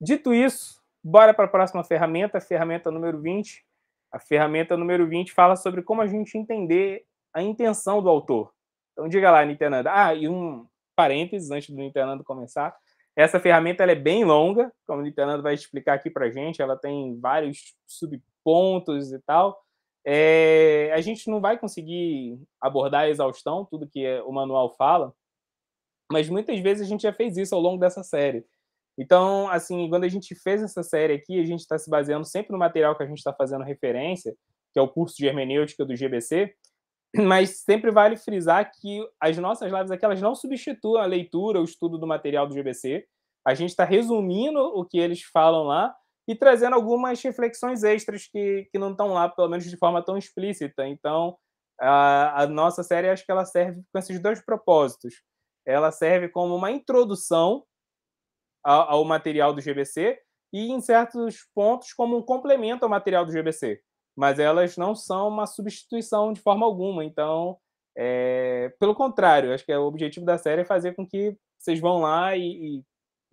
Dito isso, bora para a próxima ferramenta, a ferramenta número 20. A ferramenta número 20 fala sobre como a gente entender a intenção do autor. Então, diga lá, Nityananda. Ah, e um parênteses antes do Nityananda começar. Essa ferramenta ela é bem longa, como o Nityananda vai explicar aqui para a gente. Ela tem vários subpontos e tal. A gente não vai conseguir abordar a exaustão, tudo que o manual fala, mas muitas vezes a gente já fez isso ao longo dessa série. Então, assim, quando a gente fez essa série aqui, a gente está se baseando sempre no material que a gente está fazendo referência, que é o curso de hermenêutica do GBC, mas sempre vale frisar que as nossas lives aqui, elas não substituem a leitura, o estudo do material do GBC. A gente está resumindo o que eles falam lá e trazendo algumas reflexões extras que não estão lá, pelo menos de forma tão explícita. Então, a nossa série, acho que ela serve com esses dois propósitos. Ela serve como uma introdução ao material do GBC e, em certos pontos, como um complemento ao material do GBC. Mas elas não são uma substituição de forma alguma. Então, pelo contrário, acho que o objetivo da série é fazer com que vocês vão lá e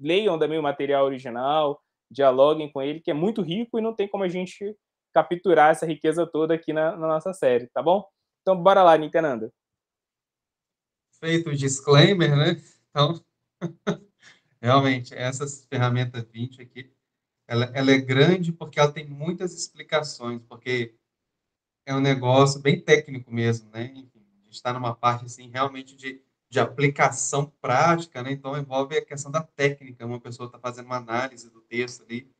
leiam também o material original, dialoguem com ele, que é muito rico e não tem como a gente capturar essa riqueza toda aqui na nossa série, tá bom? Então, bora lá, Nityananda. Feito o disclaimer, né? Então, realmente, essa ferramenta 20 aqui, ela é grande porque ela tem muitas explicações, porque é um negócio bem técnico mesmo, né? Enfim, a gente está numa parte, assim, realmente de aplicação prática, né? Então, envolve a questão da técnica, uma pessoa está fazendo uma análise do texto ali,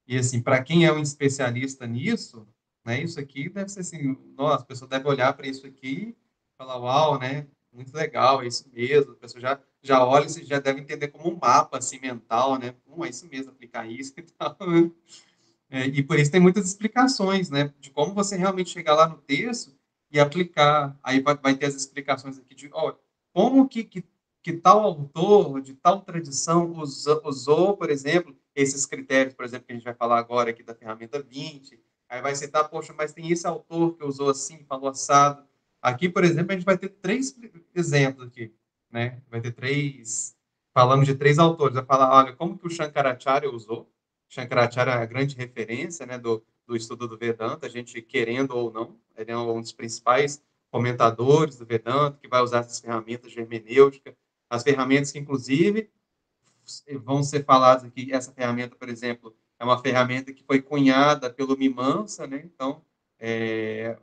e, assim, para quem é um especialista nisso, né? Isso aqui deve ser assim, nossa, a pessoa deve olhar para isso aqui e falar, uau, né? Muito legal, é isso mesmo. A pessoa já olha e já deve entender como um mapa, assim, mental, né? É isso mesmo, aplicar isso e tal, né? E por isso tem muitas explicações, né? De como você realmente chegar lá no texto e aplicar. Aí vai ter as explicações aqui de, ó, como que tal autor, de tal tradição, usou, por exemplo, esses critérios, por exemplo, que a gente vai falar agora aqui da ferramenta 20. Aí vai citar, poxa, mas tem esse autor que usou assim, falou assado. Aqui, por exemplo, a gente vai ter 3 exemplos aqui, né? Vai ter falando de 3 autores. Vai falar, olha, como que o Shankaracharya usou. Shankaracharya é a grande referência, né, do estudo do Vedanta, a gente querendo ou não, ele é um dos principais comentadores do Vedanta, que vai usar essas ferramentas de hermenêutica, as ferramentas que, inclusive, vão ser faladas aqui. Essa ferramenta, por exemplo, é uma ferramenta que foi cunhada pelo Mimamsa, né? Então,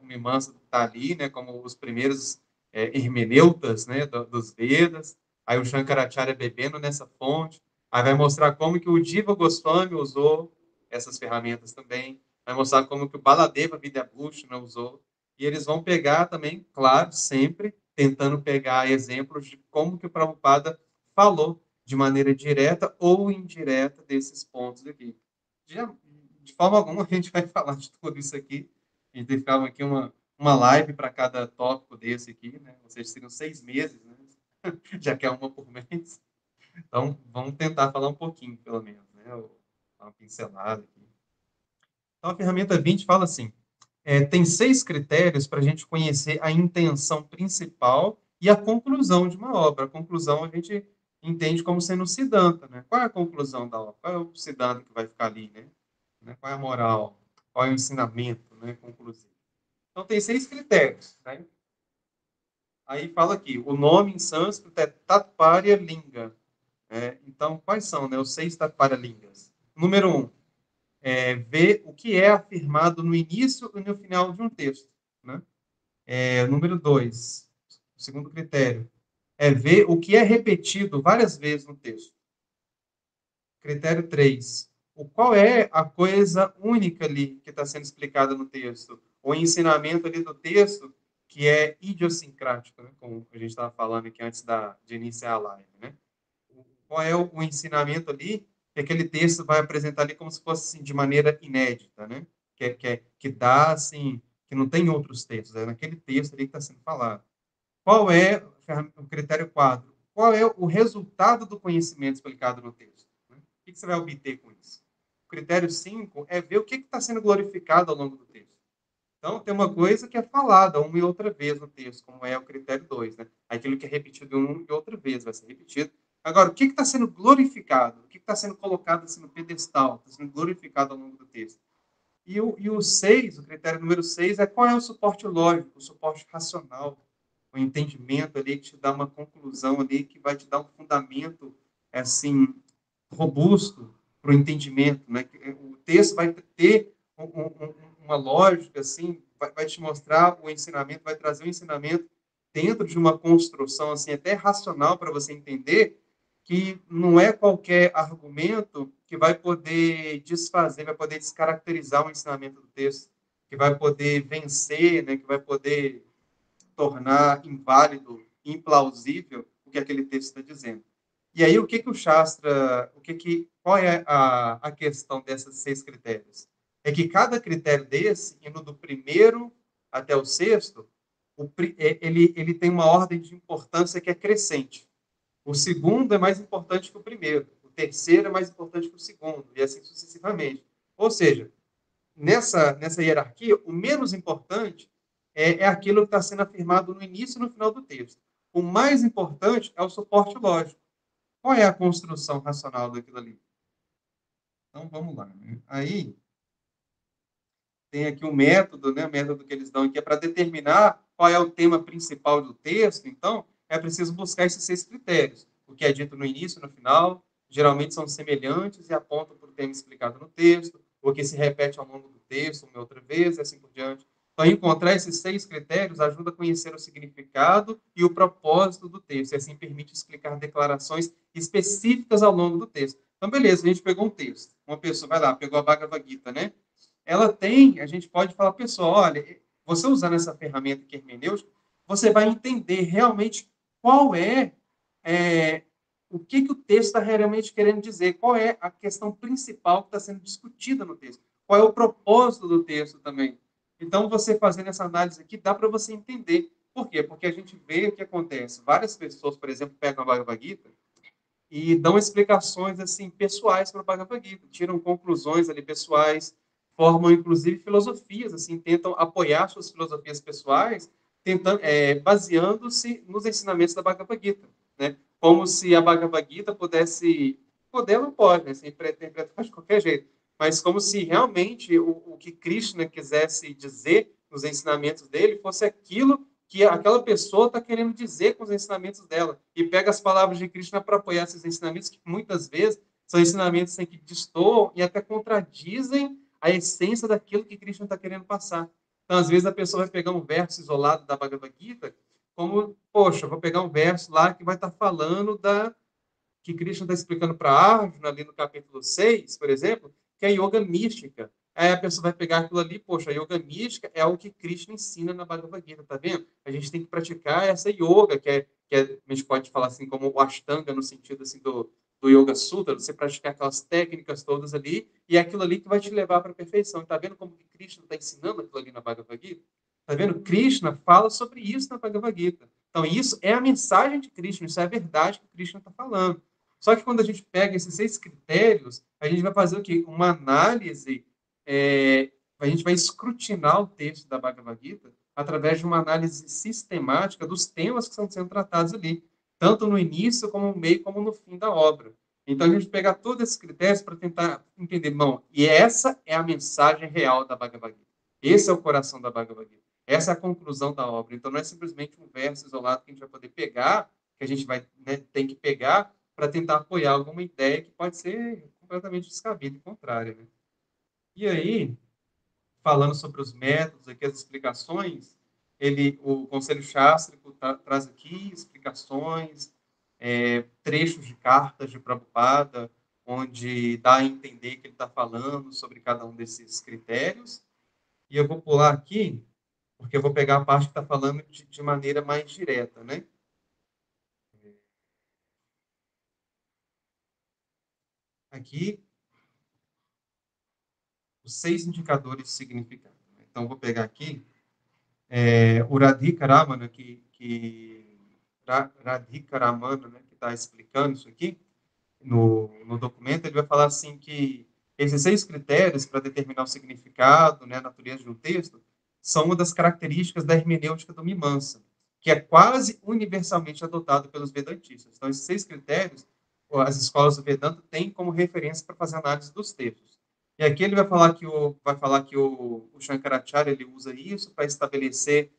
o Mimamsa está ali, né, como os primeiros hermeneutas, né, dos Vedas, aí o Shankaracharya bebendo nessa fonte, aí vai mostrar como que o Jiva Goswami usou essas ferramentas também, vai mostrar como que o Baladeva Vidyabhushana usou, e eles vão pegar também, claro, sempre tentando pegar exemplos de como que o Prabhupada falou de maneira direta ou indireta desses pontos aqui. De forma alguma a gente vai falar de tudo isso aqui, a gente ficava aqui uma live para cada tópico desse aqui, né? Ou seja, seriam 6 meses, né? Já que é uma por mês. Então, vamos tentar falar um pouquinho, pelo menos, né? Uma pincelada aqui. Então, a ferramenta 20 fala assim, tem 6 critérios para a gente conhecer a intenção principal e a conclusão de uma obra. A conclusão a gente entende como sendo o Siddhanta, né? Qual é a conclusão da obra? Qual é o Siddhanta que vai ficar ali, né? Qual é a moral? Qual é o ensinamento, né? Conclusivo. Então, tem 6 critérios, né? Aí fala aqui, o nome em sânscrito é Tatparya Linga. Então, quais são, né, os 6 Tatparya Lingas? Número 1, ver o que é afirmado no início e no final de um texto. Né? Número 2, o segundo critério, é ver o que é repetido várias vezes no texto. Critério 3, qual é a coisa única ali que está sendo explicada no texto? O ensinamento ali do texto que é idiosincrático, né? Como a gente estava falando aqui antes de iniciar a live, né? Qual é o ensinamento ali que aquele texto vai apresentar ali como se fosse assim, de maneira inédita, né? Que dá, assim, que não tem outros textos, é naquele texto ali que está sendo falado. Qual é o critério 4? Qual é o resultado do conhecimento explicado no texto? Né? O que você vai obter com isso? O critério 5 é ver o que está sendo glorificado ao longo do texto. Então, tem uma coisa que é falada uma e outra vez no texto, como é o critério 2, né? Aquilo que é repetido uma e outra vez vai ser repetido. Agora, o que está sendo glorificado? O que está sendo colocado assim, no pedestal? Está sendo glorificado ao longo do texto? E o 6, o critério número 6, é qual é o suporte lógico, o suporte racional, o entendimento ali que te dá uma conclusão ali, que vai te dar um fundamento, assim, robusto para o entendimento, né? O texto vai ter uma lógica, assim, vai te mostrar o ensinamento, vai trazer o ensinamento dentro de uma construção, assim, até racional para você entender que não é qualquer argumento que vai poder desfazer, vai poder descaracterizar o ensinamento do texto, que vai poder vencer, né, que vai poder tornar inválido, implausível o que aquele texto está dizendo. E aí, o que o Shastra, qual é a questão desses 6 critérios? É que cada critério desse, indo do primeiro até o sexto, ele tem uma ordem de importância que é crescente. O segundo é mais importante que o primeiro. O terceiro é mais importante que o segundo. E assim sucessivamente. Ou seja, nessa hierarquia, o menos importante é aquilo que está sendo afirmado no início e no final do texto. O mais importante é o suporte lógico. Qual é a construção racional daquilo ali? Então, vamos lá. Né? Aí, tem aqui o método, né? O método que eles dão aqui é para determinar qual é o tema principal do texto. Então, é preciso buscar esses 6 critérios. O que é dito no início e no final, geralmente são semelhantes e apontam para o tema explicado no texto, o que se repete ao longo do texto, uma outra vez, e assim por diante. Então, encontrar esses 6 critérios ajuda a conhecer o significado e o propósito do texto, e assim permite explicar declarações específicas ao longo do texto. Então, beleza, a gente pegou um texto. Uma pessoa vai lá, pegou a Bhagavad Gita, né? Ela tem, a gente pode falar, pessoal, olha, você usando essa ferramenta que é hermenêutica, você vai entender realmente qual é o que o texto está realmente querendo dizer, qual é a questão principal que está sendo discutida no texto, qual é o propósito do texto também. Então, você fazendo essa análise aqui, dá para você entender. Por quê? Porque a gente vê o que acontece. Várias pessoas, por exemplo, pegam a Bhagavad Gita e dão explicações assim pessoais para o Bhagavad Gita, tiram conclusões ali pessoais, formam inclusive filosofias, assim, tentam apoiar suas filosofias pessoais, tentando, baseando-se nos ensinamentos da Bhagavad Gita, né? Como se a Bhagavad Gita poder não pode, né? Se interpretar de qualquer jeito, mas como se realmente o que Krishna quisesse dizer nos ensinamentos dele fosse aquilo que aquela pessoa está querendo dizer com os ensinamentos dela. E pega as palavras de Krishna para apoiar esses ensinamentos, que muitas vezes são ensinamentos que destoam e até contradizem a essência daquilo que Krishna está querendo passar. Então, às vezes, a pessoa vai pegar um verso isolado da Bhagavad Gita, como, poxa, eu vou pegar um verso lá que vai estar falando que Krishna está explicando para Arjuna, ali no capítulo 6, por exemplo, que é a yoga mística. Aí a pessoa vai pegar aquilo ali, poxa, a yoga mística é o que Krishna ensina na Bhagavad Gita, tá vendo? A gente tem que praticar essa yoga, a gente pode falar assim, como o Ashtanga, no sentido assim do Yoga Sutra, você praticar aquelas técnicas todas ali, e é aquilo ali que vai te levar para a perfeição. Tá vendo como que Krishna está ensinando aquilo ali na Bhagavad Gita? Tá vendo? Krishna fala sobre isso na Bhagavad Gita. Então, isso é a mensagem de Krishna, isso é a verdade que Krishna está falando. Só que quando a gente pega esses 6 critérios, a gente vai fazer o quê? Uma análise, a gente vai escrutinar o texto da Bhagavad Gita através de uma análise sistemática dos temas que estão sendo tratados ali, tanto no início, como no meio, como no fim da obra. Então, a gente pegar todos esses critérios para tentar entender, não, e essa é a mensagem real da Bhagavad Gita. Esse é o coração da Bhagavad Gita. Essa é a conclusão da obra. Então, não é simplesmente um verso isolado que a gente vai poder pegar, que a gente vai, né, tem que pegar para tentar apoiar alguma ideia que pode ser completamente descabida e contrária, né? E aí, falando sobre os métodos, aqui as explicações, o Conselho Chástrico traz aqui explicações, trechos de cartas de Prabhupada, onde dá a entender que ele está falando sobre cada um desses critérios. E eu vou pular aqui, porque eu vou pegar a parte que está falando de maneira mais direta, né? Aqui, os 6 indicadores de significado. Então, vou pegar aqui o Radhika Ramana, Radhika Ramana, né, que está explicando isso aqui no documento, ele vai falar assim que esses 6 critérios para determinar o significado, né, a natureza de um texto, são uma das características da hermenêutica do Mimamsa, que é quase universalmente adotado pelos vedantistas. Então, esses 6 critérios, as escolas do Vedanta têm como referência para fazer análise dos textos. E aqui ele vai falar que o Shankaracharya ele usa isso para estabelecer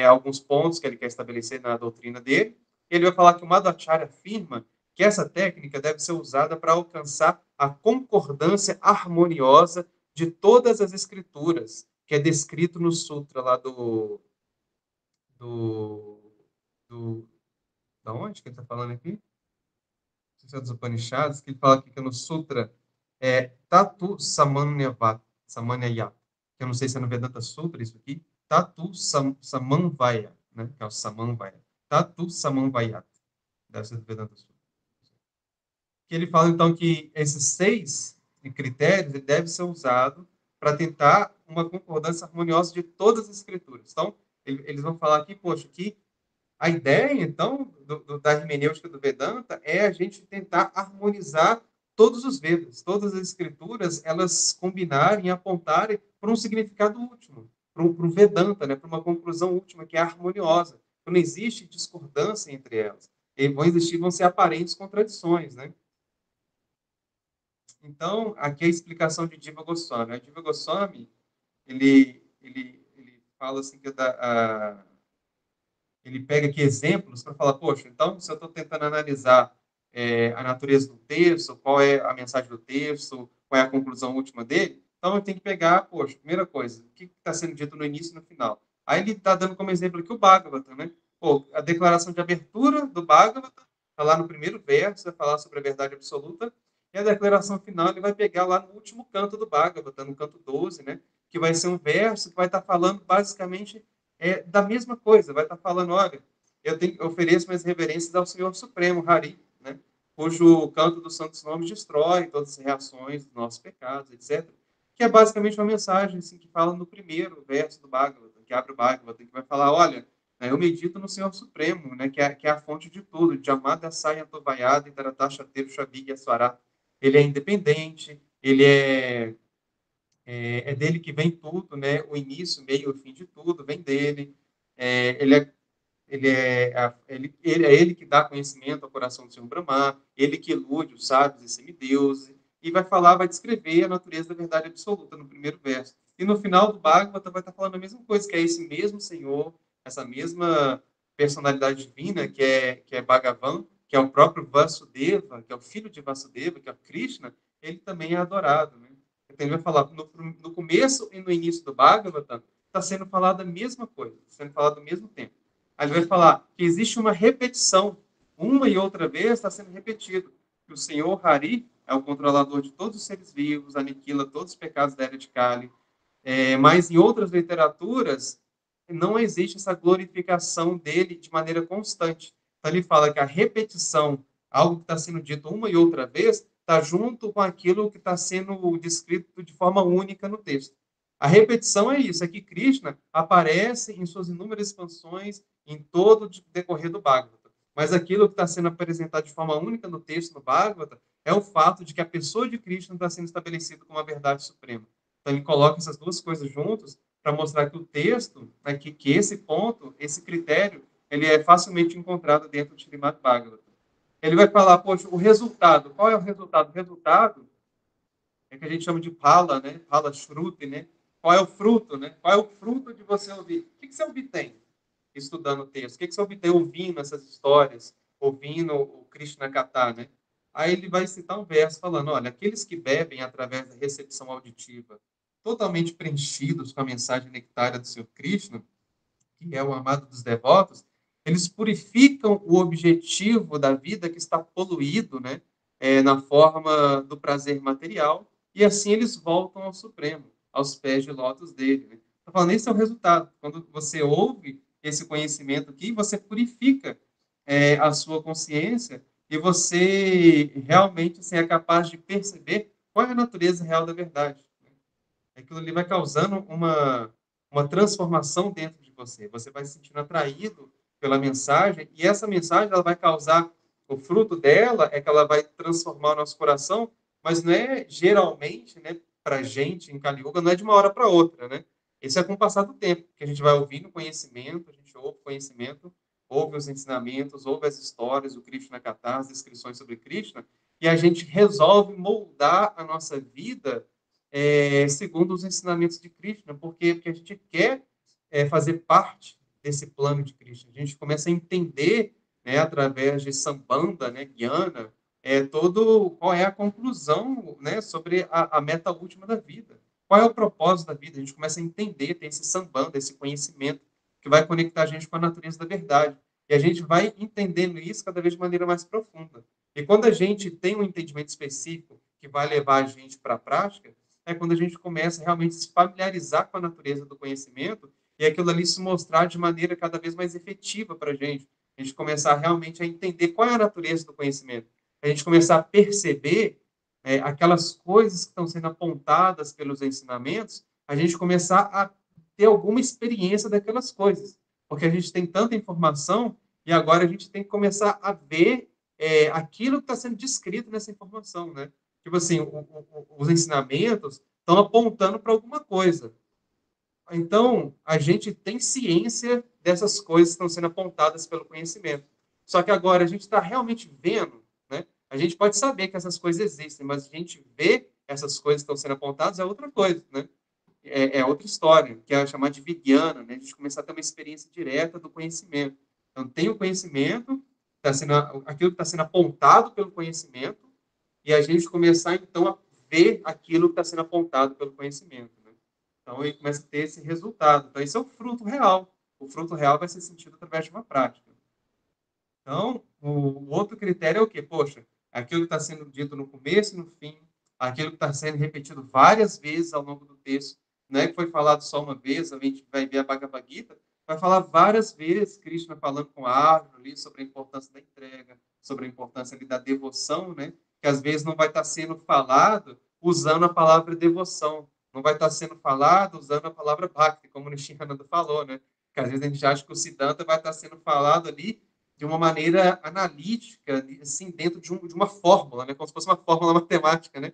alguns pontos que ele quer estabelecer na doutrina dele. Ele vai falar que o Madhvacharya afirma que essa técnica deve ser usada para alcançar a concordância harmoniosa de todas as escrituras, que é descrito no sutra lá do, do da onde que ele está falando aqui? Não sei se é dos Upanishads, que ele fala aqui que no sutra Tatu Samanyaya, que eu não sei se é no Vedanta Sutra isso aqui, Samanvaya, né, que é o Samanvaya. Tatu Samanvayat, deve ser do Vedanta Sutra. Que ele fala, então, que esses 6 critérios ele deve ser usado para tentar uma concordância harmoniosa de todas as escrituras. Então, eles vão falar aqui, poxa, que a ideia, então, da hermenêutica do Vedanta é a gente tentar harmonizar todos os Vedas, todas as escrituras, elas combinarem e apontarem para um significado último, para o Vedanta, né, para uma conclusão última que é harmoniosa. Então, não existe discordância entre elas. E vão ser aparentes contradições, né? Então, aqui é a explicação de Diva Goswami. A Diva Goswami, ele fala assim que ele pega aqui exemplos para falar, poxa, então, se eu estou tentando analisar a natureza do texto, qual é a mensagem do texto, qual é a conclusão última dele, então eu tenho que pegar, poxa, primeira coisa, o que está sendo dito no início e no final. Aí ele está dando como exemplo aqui o Bhagavata, né? Pô, a declaração de abertura do Bhagavata, está lá no primeiro verso, vai falar sobre a verdade absoluta, e a declaração final ele vai pegar lá no último canto do Bhagavata, no canto 12, né? Que vai ser um verso que vai estar falando basicamente da mesma coisa, vai estar falando, olha, eu ofereço minhas reverências ao Senhor Supremo, Hari, né? Cujo canto dos santos nomes destrói todas as reações dos nossos pecados, etc. Que é basicamente uma mensagem assim, que fala no primeiro verso do Bhagavata, que abre o Bhagavata, que vai falar, olha, né, eu medito no Senhor Supremo, né, que é a fonte de tudo, de Amada Saia Tovayada e Taratacha Teru Shabig Aswará. Ele é independente, ele é dele que vem tudo, né? O início, o meio, o fim de tudo vem dele. É, ele é ele que dá conhecimento ao coração do Senhor Brahma, ele que ilude os sábios e semideuses, e vai descrever a natureza da verdade absoluta no primeiro verso. E no final do Bhagavata vai estar falando a mesma coisa, que é esse mesmo Senhor, essa mesma personalidade divina, que é Bhagavan, que é o próprio Vasudeva, que é o filho de Vasudeva, que é o Krishna, ele também é adorado, né? Então ele vai falar no começo e no início do Bhagavata, está sendo falado a mesma coisa, sendo falado ao mesmo tempo. Aí ele vai falar que existe uma repetição. Uma e outra vez está sendo repetido. Que o Senhor Hari é o controlador de todos os seres vivos, aniquila todos os pecados da era de Kali. Mas em outras literaturas, não existe essa glorificação dele de maneira constante. Então ele fala que a repetição, algo que está sendo dito uma e outra vez, está junto com aquilo que está sendo descrito de forma única no texto. A repetição é isso, é que Krishna aparece em suas inúmeras expansões em todo o decorrer do Bhagavata. Mas aquilo que está sendo apresentado de forma única no texto no Bhagavata é o fato de que a pessoa de Krishna está sendo estabelecida como a verdade suprema. Então ele coloca essas duas coisas juntos para mostrar que o texto, né, que esse ponto, esse critério, ele é facilmente encontrado dentro do Srimad Bhagavatam. Ele vai falar, poxa, o resultado, qual é o resultado? O resultado é que a gente chama de pala, né? Pala shruti, né? Qual é o fruto, né? Qual é o fruto de você ouvir? O que você obtém estudando o texto? O que você obtém ouvindo essas histórias, ouvindo o Krishna Katha, né? Aí ele vai citar um verso falando, olha, aqueles que bebem através da recepção auditiva, totalmente preenchidos com a mensagem nectária do seu Krishna, que é o amado dos devotos, eles purificam o objetivo da vida que está poluído, né, na forma do prazer material, e assim eles voltam ao Supremo, aos pés de lótus dele. Né? Tô falando, esse é o resultado. Quando você ouve esse conhecimento aqui, você purifica a sua consciência e você realmente assim, é capaz de perceber qual é a natureza real da verdade. Aquilo ali vai causando uma transformação dentro de você. Você vai se sentindo atraído pela mensagem, e essa mensagem ela vai causar, o fruto dela é que ela vai transformar o nosso coração, mas não é geralmente, né, para gente em Kali Yuga, não é de uma hora para outra, né? Isso é com o passar do tempo, que a gente vai ouvindo conhecimento, a gente ouve conhecimento, ouve os ensinamentos, ouve as histórias, o Krishna Katha, as descrições sobre Krishna, e a gente resolve moldar a nossa vida segundo os ensinamentos de Krishna, porque a gente quer fazer parte desse plano de Krishna. A gente começa a entender, né, através de Sambandha, né, Gyana, todo qual é a conclusão, né, sobre a meta última da vida. Qual é o propósito da vida? A gente começa a entender, tem esse Sambandha, esse conhecimento que vai conectar a gente com a natureza da verdade. E a gente vai entendendo isso cada vez de maneira mais profunda. E quando a gente tem um entendimento específico que vai levar a gente para a prática, é quando a gente começa realmente a se familiarizar com a natureza do conhecimento e aquilo ali se mostrar de maneira cada vez mais efetiva para a gente. A gente começar realmente a entender qual é a natureza do conhecimento. A gente começar a perceber aquelas coisas que estão sendo apontadas pelos ensinamentos, a gente começar a ter alguma experiência daquelas coisas. Porque a gente tem tanta informação e agora a gente tem que começar a ver aquilo que está sendo descrito nessa informação, né? Tipo assim, os ensinamentos estão apontando para alguma coisa. Então, a gente tem ciência dessas coisas que estão sendo apontadas pelo conhecimento. Só que agora a gente está realmente vendo, né? A gente pode saber que essas coisas existem, mas a gente vê essas coisas que estão sendo apontadas é outra coisa, né? É outra história, que é chamada de Vigyana, né? A gente começar a ter uma experiência direta do conhecimento. Então, tem o conhecimento, tá sendo, aquilo que está sendo apontado pelo conhecimento, e a gente começar, então, a ver aquilo que está sendo apontado pelo conhecimento. Né? Então, aí começa a ter esse resultado. Então, esse é o fruto real. O fruto real vai ser sentido através de uma prática. Então, o outro critério é o quê? Poxa, aquilo que está sendo dito no começo e no fim, aquilo que está sendo repetido várias vezes ao longo do texto, não é que foi falado só uma vez, a gente vai ver a Bhagavad Gita, vai falar várias vezes Krishna falando com a árvore ali sobre a importância da entrega, sobre a importância ali da devoção, né? Que às vezes não vai estar sendo falado usando a palavra devoção, não vai estar sendo falado usando a palavra bhakti, como o Nishyananda falou, né? Que às vezes a gente acha que o Siddhanta vai estar sendo falado ali de uma maneira analítica, assim, dentro de uma fórmula, né? Como se fosse uma fórmula matemática, né?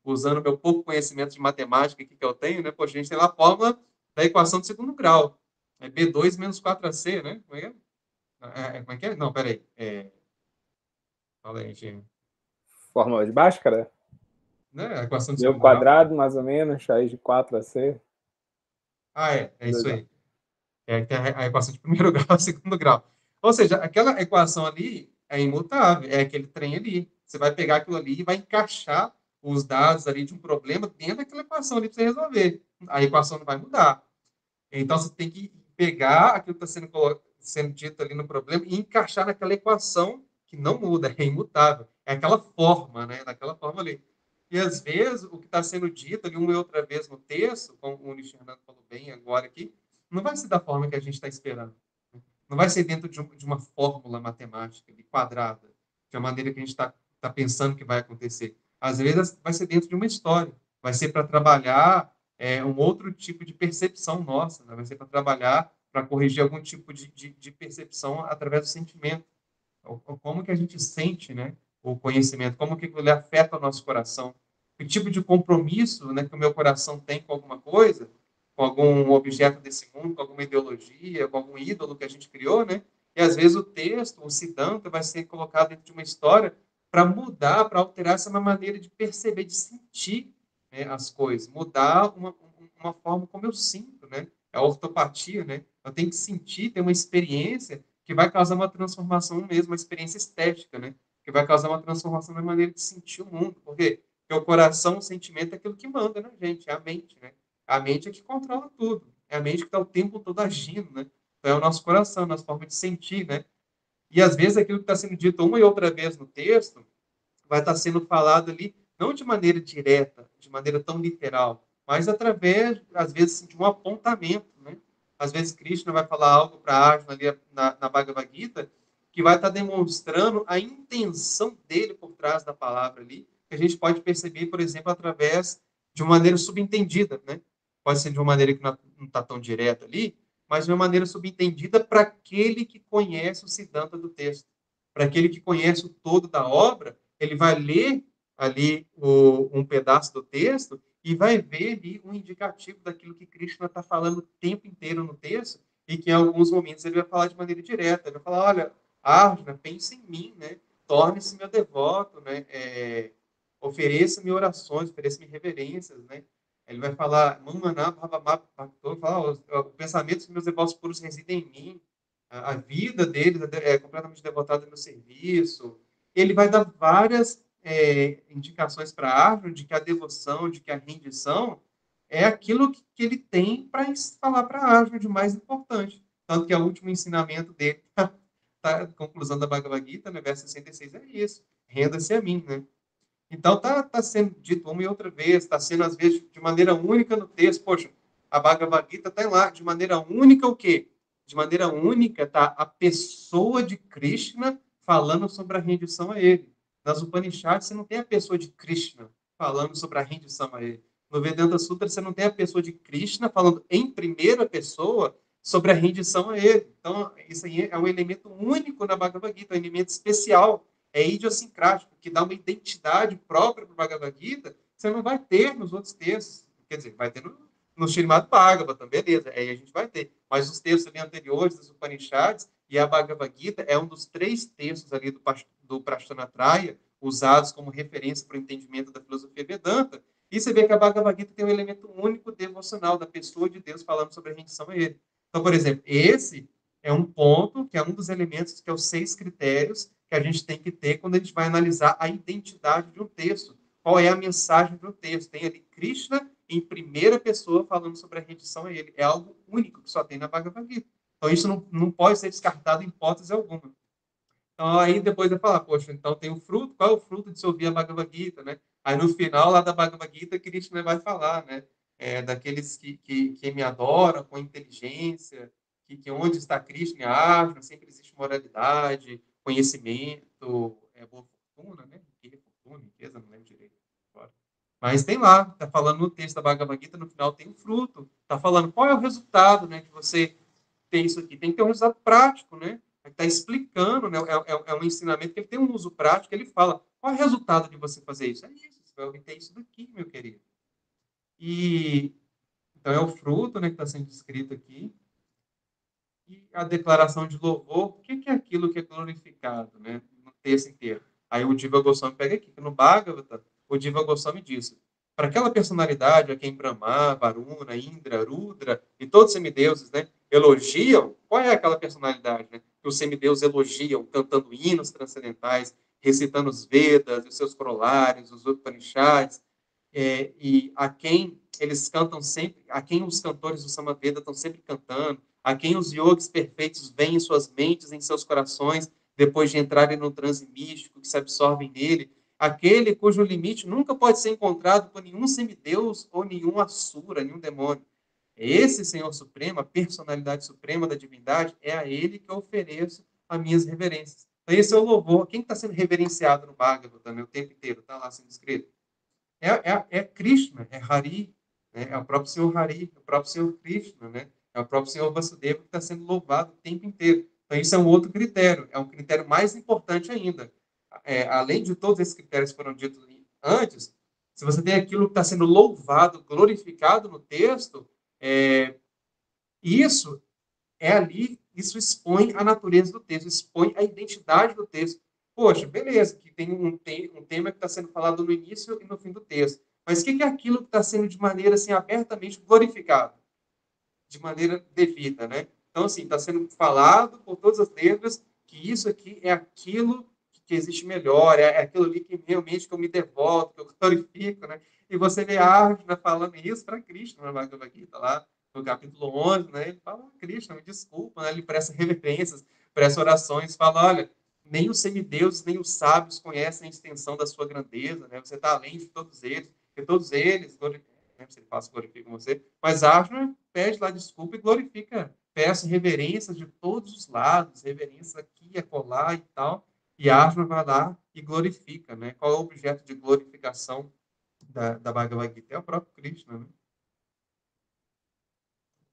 Usando o meu pouco conhecimento de matemática aqui que eu tenho, né? Poxa, a gente tem lá a fórmula da equação de segundo grau. É B2 menos 4AC, né? Como é que é? Como é que é? Não, peraí. Fala aí, gente. Fórmula de Bhaskara? Né? A equação de Meu segundo grau? quadrado, mais ou menos, raiz de 4AC. Ah, é isso aí. Tem a equação de primeiro grau e segundo grau. Ou seja, aquela equação ali é imutável, é aquele trem ali. Você vai pegar aquilo ali e vai encaixar os dados ali de um problema dentro daquela equação ali para você resolver. A equação não vai mudar. Então, você tem que pegar aquilo que está sendo sendo dito ali no problema e encaixar naquela equação que não muda, é imutável. É aquela forma, né? Daquela forma ali. E, às vezes, o que está sendo dito ali uma e outra vez no texto, como o Luiz Fernando falou bem agora aqui, não vai ser da forma que a gente está esperando. Não vai ser dentro de uma fórmula matemática ali, quadrada, de uma maneira que a gente está pensando que vai acontecer. Às vezes, vai ser dentro de uma história. Vai ser para trabalhar um outro tipo de percepção nossa, né? Vai ser para trabalhar, para corrigir algum tipo de percepção através do sentimento. Como que a gente sente, né, o conhecimento, como que ele afeta o nosso coração, que tipo de compromisso, né, que o meu coração tem com alguma coisa, com algum objeto desse mundo, com alguma ideologia, com algum ídolo que a gente criou, né? E às vezes o texto, o Siddhanta, vai ser colocado dentro de uma história para mudar, para alterar essa maneira de perceber, de sentir, né, as coisas, mudar uma forma como eu sinto, né? É a ortopatia, né? Eu tenho que sentir, ter uma experiência que vai causar uma transformação mesmo, uma experiência estética, né? Que vai causar uma transformação na maneira de sentir o mundo. Por quê? Porque o coração, o sentimento é aquilo que manda na gente, é a mente, né? A mente é que controla tudo. É a mente que está o tempo todo agindo, né? Então é o nosso coração, a nossa forma de sentir, né? E às vezes aquilo que está sendo dito uma e outra vez no texto vai estar sendo falado ali, não de maneira direta, de maneira tão literal, mas através, às vezes, de um apontamento, né? Às vezes, Krishna vai falar algo para Arjuna ali na Bhagavad Gita, que vai estar demonstrando a intenção dele por trás da palavra ali, que a gente pode perceber, por exemplo, através de uma maneira subentendida, né? Pode ser de uma maneira que não está tão direta ali, mas de uma maneira subentendida para aquele que conhece o Siddhanta do texto, para aquele que conhece o todo da obra, ele vai ler ali um pedaço do texto e vai ver ali um indicativo daquilo que Krishna está falando o tempo inteiro no texto e que em alguns momentos ele vai falar de maneira direta. Ele vai falar, olha, Arjuna, pense em mim, né? Torne-se meu devoto, né? Ofereça-me orações, ofereça-me reverências, né? Ele vai falar, o pensamento dos meus devotos puros residem em mim, a vida deles é completamente devotada ao meu serviço. Ele vai dar várias indicações para a árvore de que a devoção, de que a rendição é aquilo que ele tem para falar para a árvore de mais importante. Tanto que é o último ensinamento dele, a conclusão da Bhagavad Gita, no verso 66, é isso. Renda-se a mim, né? Então, tá sendo dito uma e outra vez, está sendo, às vezes, de maneira única no texto. Poxa, a Bhagavad Gita está lá, de maneira única o quê? De maneira única está a pessoa de Krishna falando sobre a rendição a ele. Nas Upanishads, você não tem a pessoa de Krishna falando sobre a rendição a ele. No Vedanta Sutra, você não tem a pessoa de Krishna falando em primeira pessoa sobre a rendição a ele. Então, isso aí é um elemento único na Bhagavad Gita, um elemento especial, é idiosincrático, que dá uma identidade própria para o Bhagavad Gita, que você não vai ter nos outros textos. Quer dizer, vai ter no Srimad Bhagavatam, beleza, aí a gente vai ter. Mas os textos ali anteriores, dos Upanishads, e a Bhagavad Gita é um dos 3 textos ali do Prasthanatraya, usados como referência para o entendimento da filosofia Vedanta. E você vê que a Bhagavad Gita tem um elemento único devocional da pessoa de Deus falando sobre a rendição a ele. Então, por exemplo, esse é um ponto, que é um dos elementos, que é os 6 critérios que a gente tem que ter quando a gente vai analisar a identidade de um texto. Qual é a mensagem de um texto? Tem ali Krishna em primeira pessoa falando sobre a rendição a ele. É algo único que só tem na Bhagavad Gita. Então, isso não pode ser descartado em hipótese alguma. Então, aí depois vai falar, poxa, então tem o fruto, qual é o fruto de se ouvir a Bhagavad Gita, né? Aí no final lá da Bhagavad Gita, Krishna vai falar, né? Daqueles que me adoram com inteligência, que onde está Krishna e Arjuna, sempre existe moralidade, conhecimento, boa fortuna, né? Fortuna, riqueza, não lembro direito agora. Mas tem lá, tá falando no texto da Bhagavad Gita, no final tem o fruto, tá falando qual é o resultado, né, de você ter isso aqui. Tem que ter um resultado prático, né? Está explicando, né? É um ensinamento que ele tem um uso prático, ele fala, qual é o resultado de você fazer isso? É isso, você vai obter isso daqui, meu querido. E, então, é o fruto, né, que está sendo descrito aqui. E a declaração de louvor, o que é aquilo que é glorificado, né, no texto inteiro? Aí o Diva Goswami pega aqui, que no Bhagavata, o Diva Goswami diz, para aquela personalidade a quem Brahma, Varuna, Indra, Rudra e todos os semideuses, né, elogiam, qual é aquela personalidade, né, que os semideuses elogiam, cantando hinos transcendentais, recitando os Vedas, os seus corolários, os Upanishads, e a quem eles cantam sempre, a quem os cantores do Samaveda estão sempre cantando, a quem os yogis perfeitos veem em suas mentes, em seus corações, depois de entrarem no transe místico, que se absorvem nele, aquele cujo limite nunca pode ser encontrado por nenhum semideus ou nenhum assura, nenhum demônio. Esse Senhor Supremo, a personalidade suprema da divindade, é a Ele que eu ofereço as minhas reverências. Então, esse é o louvor. Quem está sendo reverenciado no Bhagavatam o tempo inteiro? Está lá sendo escrito. É Krishna, é Hari, né? É o próprio Senhor Hari, é o próprio Senhor Krishna, né? É o próprio Senhor Vasudeva que está sendo louvado o tempo inteiro. Então, isso é um outro critério, é um critério mais importante ainda. Além de todos esses critérios que foram ditos antes, se você tem aquilo que está sendo louvado, glorificado no texto, é, isso é ali, isso expõe a natureza do texto, expõe a identidade do texto. Poxa, beleza, que tem um tema que está sendo falado no início e no fim do texto. Mas o que é aquilo que está sendo de maneira assim, abertamente glorificado? De maneira devida, né? Então, assim, está sendo falado por todas as letras que isso aqui é aquilo que existe melhor, é aquilo ali que realmente que eu me devoto, que eu glorifico, né? E você vê a Arjuna falando isso para Krishna, na Bhagavad Gita, lá no capítulo 11, né? Ele fala, Krishna, me desculpa, né? Ele presta reverências, presta orações, fala, olha, nem os semideuses, nem os sábios conhecem a extensão da sua grandeza, né? Você está além de todos eles, porque todos eles né, se ele faz glorifica você, mas Arjuna pede lá desculpa e glorifica, peça reverências de todos os lados, reverências aqui e acolá e tal, e Arjuna vai lá e glorifica, né? Qual é o objeto de glorificação da Bhagavad Gita? É o próprio Krishna, né?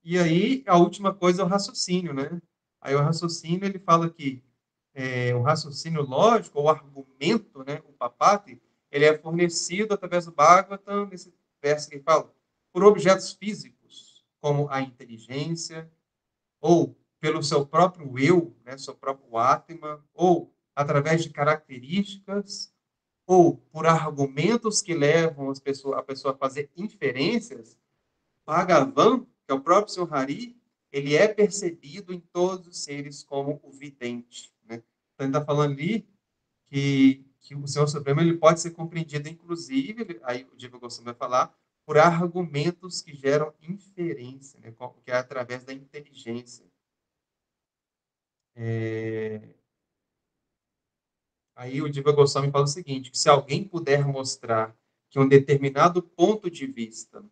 E aí, a última coisa é o raciocínio, né? Aí o raciocínio, ele fala que o raciocínio lógico, ou argumento, né, o papate, ele é fornecido através do Bhagavatam, nesse verso que ele fala, por objetos físicos, como a inteligência, ou pelo seu próprio eu, né, seu próprio Atma, ou através de características, ou por argumentos que levam a pessoa a fazer inferências. Bhagavan, que é o próprio Senhor Hari, ele é percebido em todos os seres como o vidente, né? Então, ele está falando ali que o Senhor Supremo ele pode ser compreendido, inclusive, aí o Diva Goswami vai falar, por argumentos que geram inferência, né? Que é através da inteligência. Aí o Diva Goswami fala o seguinte, que se alguém puder mostrar que um determinado ponto de vista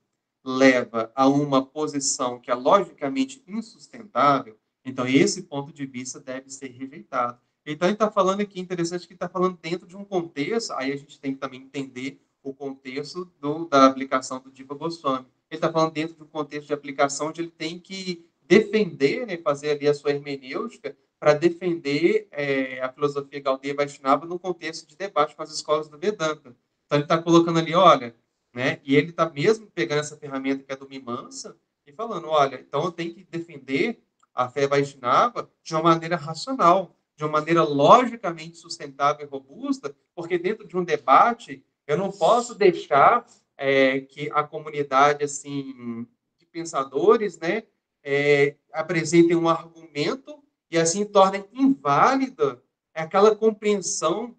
leva a uma posição que é logicamente insustentável, então esse ponto de vista deve ser rejeitado. Então ele está falando aqui, interessante que está falando dentro de um contexto, aí a gente tem que também entender o contexto da aplicação do Diva Goswami. Ele está falando dentro de um contexto de aplicação onde ele tem que defender, né, fazer ali a sua hermenêutica, para defender a filosofia Gaudiya Vaishnava no contexto de debate com as escolas do Vedanta. Então ele está colocando ali, olha, né, e ele está mesmo pegando essa ferramenta que é do Mimamsa e falando, olha, então eu tenho que defender a fé Vaishnava de uma maneira racional, de uma maneira logicamente sustentável e robusta, porque dentro de um debate eu não posso deixar que a comunidade assim de pensadores, né, apresentem um argumento e assim torna inválida aquela compreensão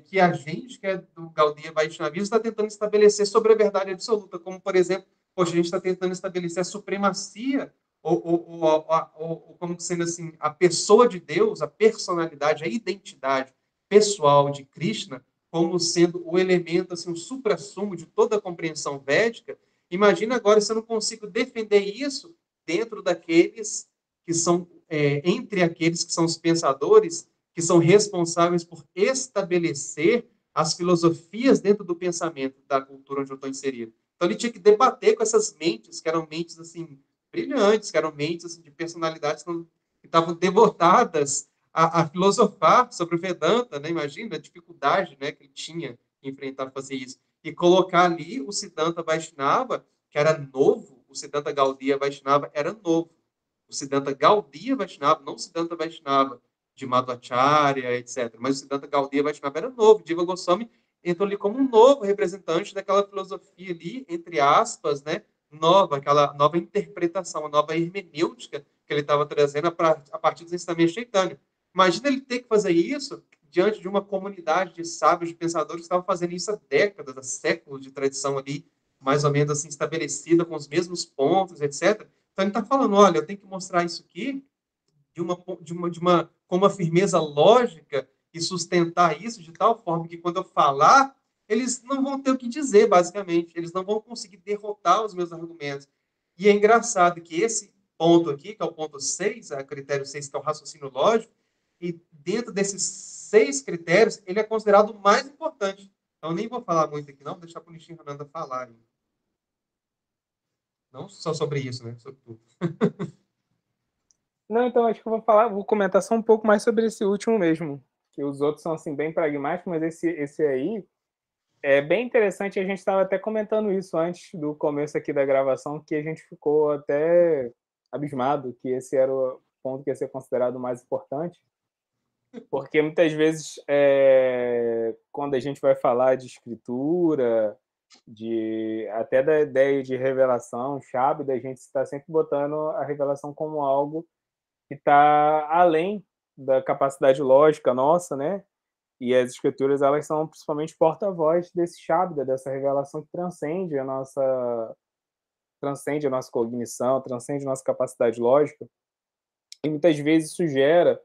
que a gente, que é do Gaudiya Vaishnavismo, está tentando estabelecer sobre a verdade absoluta, como, por exemplo, hoje a gente está tentando estabelecer a supremacia, ou como sendo assim, a pessoa de Deus, a personalidade, a identidade pessoal de Krishna, como sendo o elemento, assim, o suprassumo de toda a compreensão védica. Imagina agora se eu não consigo defender isso dentro daqueles que são, entre aqueles que são os pensadores, que são responsáveis por estabelecer as filosofias dentro do pensamento da cultura onde eu estou inserido. Então ele tinha que debater com essas mentes, que eram mentes assim brilhantes, que eram mentes assim, de personalidades que estavam devotadas a filosofar sobre o Vedanta, né? Imagina a dificuldade, né, que ele tinha em enfrentar fazer isso. E colocar ali o Siddhanta Vaishnava, que era novo, o Siddhanta Gaudiya Vaishnava era novo. O Siddhanta Gaudiya Vaishnava, não o Siddhanta Vaishnava de Madhvacharya, etc. Mas o Siddhanta Gaudiya Vaishnava era novo. Diva Goswami entrou ali como um novo representante daquela filosofia ali, entre aspas, né, nova, aquela nova interpretação, a nova hermenêutica que ele estava trazendo a partir dos ensinamentos chaitânicos. Imagina ele ter que fazer isso diante de uma comunidade de sábios, de pensadores que estavam fazendo isso há décadas, há séculos de tradição ali, mais ou menos assim estabelecida, com os mesmos pontos, etc. Então ele está falando, olha, eu tenho que mostrar isso aqui com uma firmeza lógica e sustentar isso de tal forma que quando eu falar, eles não vão ter o que dizer, basicamente. Eles não vão conseguir derrotar os meus argumentos. E é engraçado que esse ponto aqui, que é o ponto 6, a critério 6, que é o raciocínio lógico, e dentro desses 6 critérios, ele é considerado o mais importante. Então, eu nem vou falar muito aqui, não, vou deixar para o Nishin Hananda falar. Não só sobre isso, né? Sobre tudo. Não, então acho que eu vou comentar só um pouco mais sobre esse último mesmo, que os outros são assim bem pragmáticos, mas esse aí é bem interessante. A gente estava até comentando isso antes do começo aqui da gravação, que a gente ficou até abismado que esse era o ponto que ia ser considerado o mais importante, porque muitas vezes quando a gente vai falar de escritura, até da ideia de revelação, chave da gente está sempre botando a revelação como algo que está além da capacidade lógica nossa, né? E as escrituras, elas são principalmente porta-voz desse Shabda, dessa revelação que transcende a nossa cognição, transcende a nossa capacidade lógica. E muitas vezes isso gera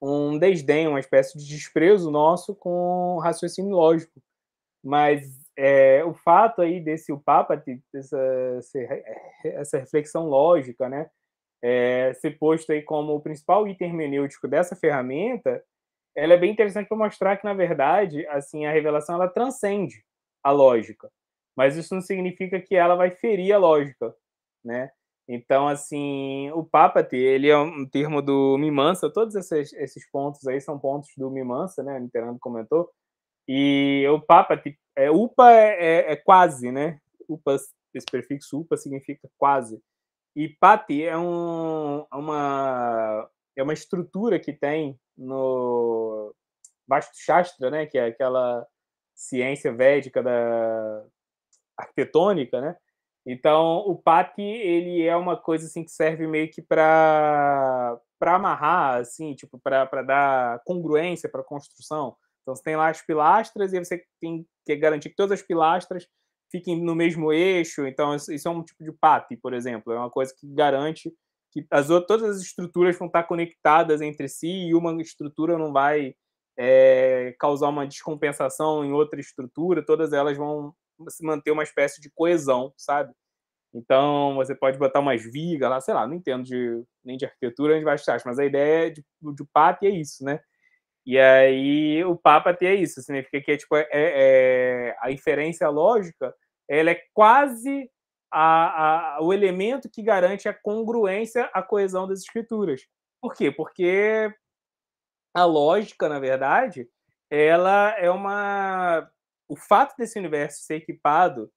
um desdém, uma espécie de desprezo nosso com o raciocínio lógico. Mas o fato aí desse Upapati, essa reflexão lógica, né? Ser posto aí como o principal item hermenêutico dessa ferramenta, ela é bem interessante para mostrar que, na verdade, assim, a revelação ela transcende a lógica, mas isso não significa que ela vai ferir a lógica, né? Então, assim, o Papati, ele é um termo do Mimamsa, todos esses pontos aí são pontos do Mimamsa, né? O Nityananda comentou, e o Papati, upa é quase, né? Upa, esse prefixo upa significa quase. E Pati é uma estrutura que tem no Vastu Shastra, né, que é aquela ciência védica da arquitetônica, né? Então, o Pati, ele é uma coisa assim que serve meio que para amarrar, assim, tipo, para dar congruência para a construção. Então, você tem lá as pilastras e você tem que garantir que todas as pilastras fiquem no mesmo eixo. Então, isso é um tipo de Pati, por exemplo. É uma coisa que garante que todas as estruturas vão estar conectadas entre si e uma estrutura não vai causar uma descompensação em outra estrutura. Todas elas vão se manter uma espécie de coesão, sabe? Então, você pode botar umas vigas lá, sei lá, não entendo nem de arquitetura nem de vastas, mas a ideia de Pati é isso, né? E aí, o Papati é isso, significa que tipo, a inferência lógica, ela é quase o elemento que garante a congruência, a coesão das escrituras. Por quê? Porque a lógica, na verdade, ela é o fato desse universo ser equipado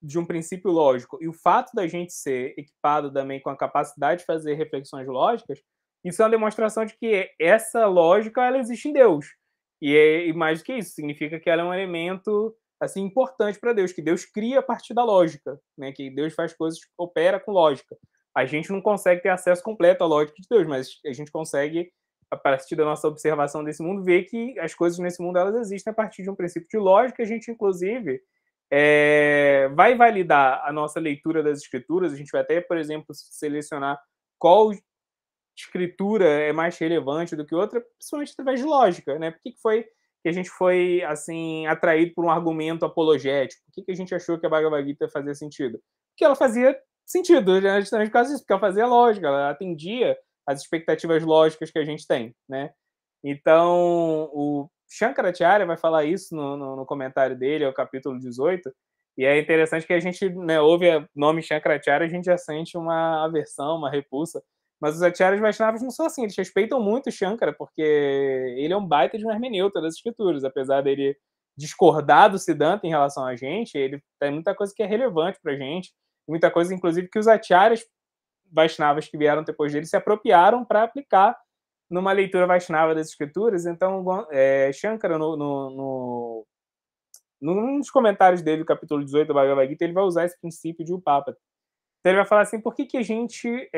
de um princípio lógico e o fato da gente ser equipado também com a capacidade de fazer reflexões lógicas, isso é uma demonstração de que essa lógica ela existe em Deus. E mais do que isso, significa que ela é um elemento assim importante para Deus, que Deus cria a partir da lógica, né? Que Deus faz coisas, opera com lógica. A gente não consegue ter acesso completo à lógica de Deus, mas a gente consegue, a partir da nossa observação desse mundo, ver que as coisas nesse mundo elas existem a partir de um princípio de lógica. A gente, inclusive, vai validar a nossa leitura das escrituras. A gente vai até, por exemplo, selecionar qual escritura é mais relevante do que outra, principalmente através de lógica, né? Por que foi que a gente foi assim atraído por um argumento apologético? Por que a gente achou que a Bhagavad Gita fazia sentido? Porque ela fazia sentido, né? Justamente por causa disso, porque ela fazia lógica, ela atendia às expectativas lógicas que a gente tem, né? Então, o Shankaracharya vai falar isso no comentário dele, é o capítulo 18, e é interessante que a gente, né, ouve o nome Shankaracharya, a gente já sente uma aversão, uma repulsa, mas os acharyas Vaishnavas não são assim, eles respeitam muito o Shankara, porque ele é um baita de um hermeneuta das escrituras, apesar dele discordar do Siddhanta em relação a gente, ele tem muita coisa que é relevante pra gente, muita coisa, inclusive, que os acharyas Vaishnavas que vieram depois dele se apropriaram para aplicar numa leitura Vaishnava das escrituras. Então, Shankara, num dos comentários dele do capítulo 18 do Bhagavad Gita, ele vai usar esse princípio de Upapati. Então, ele vai falar assim, por que a gente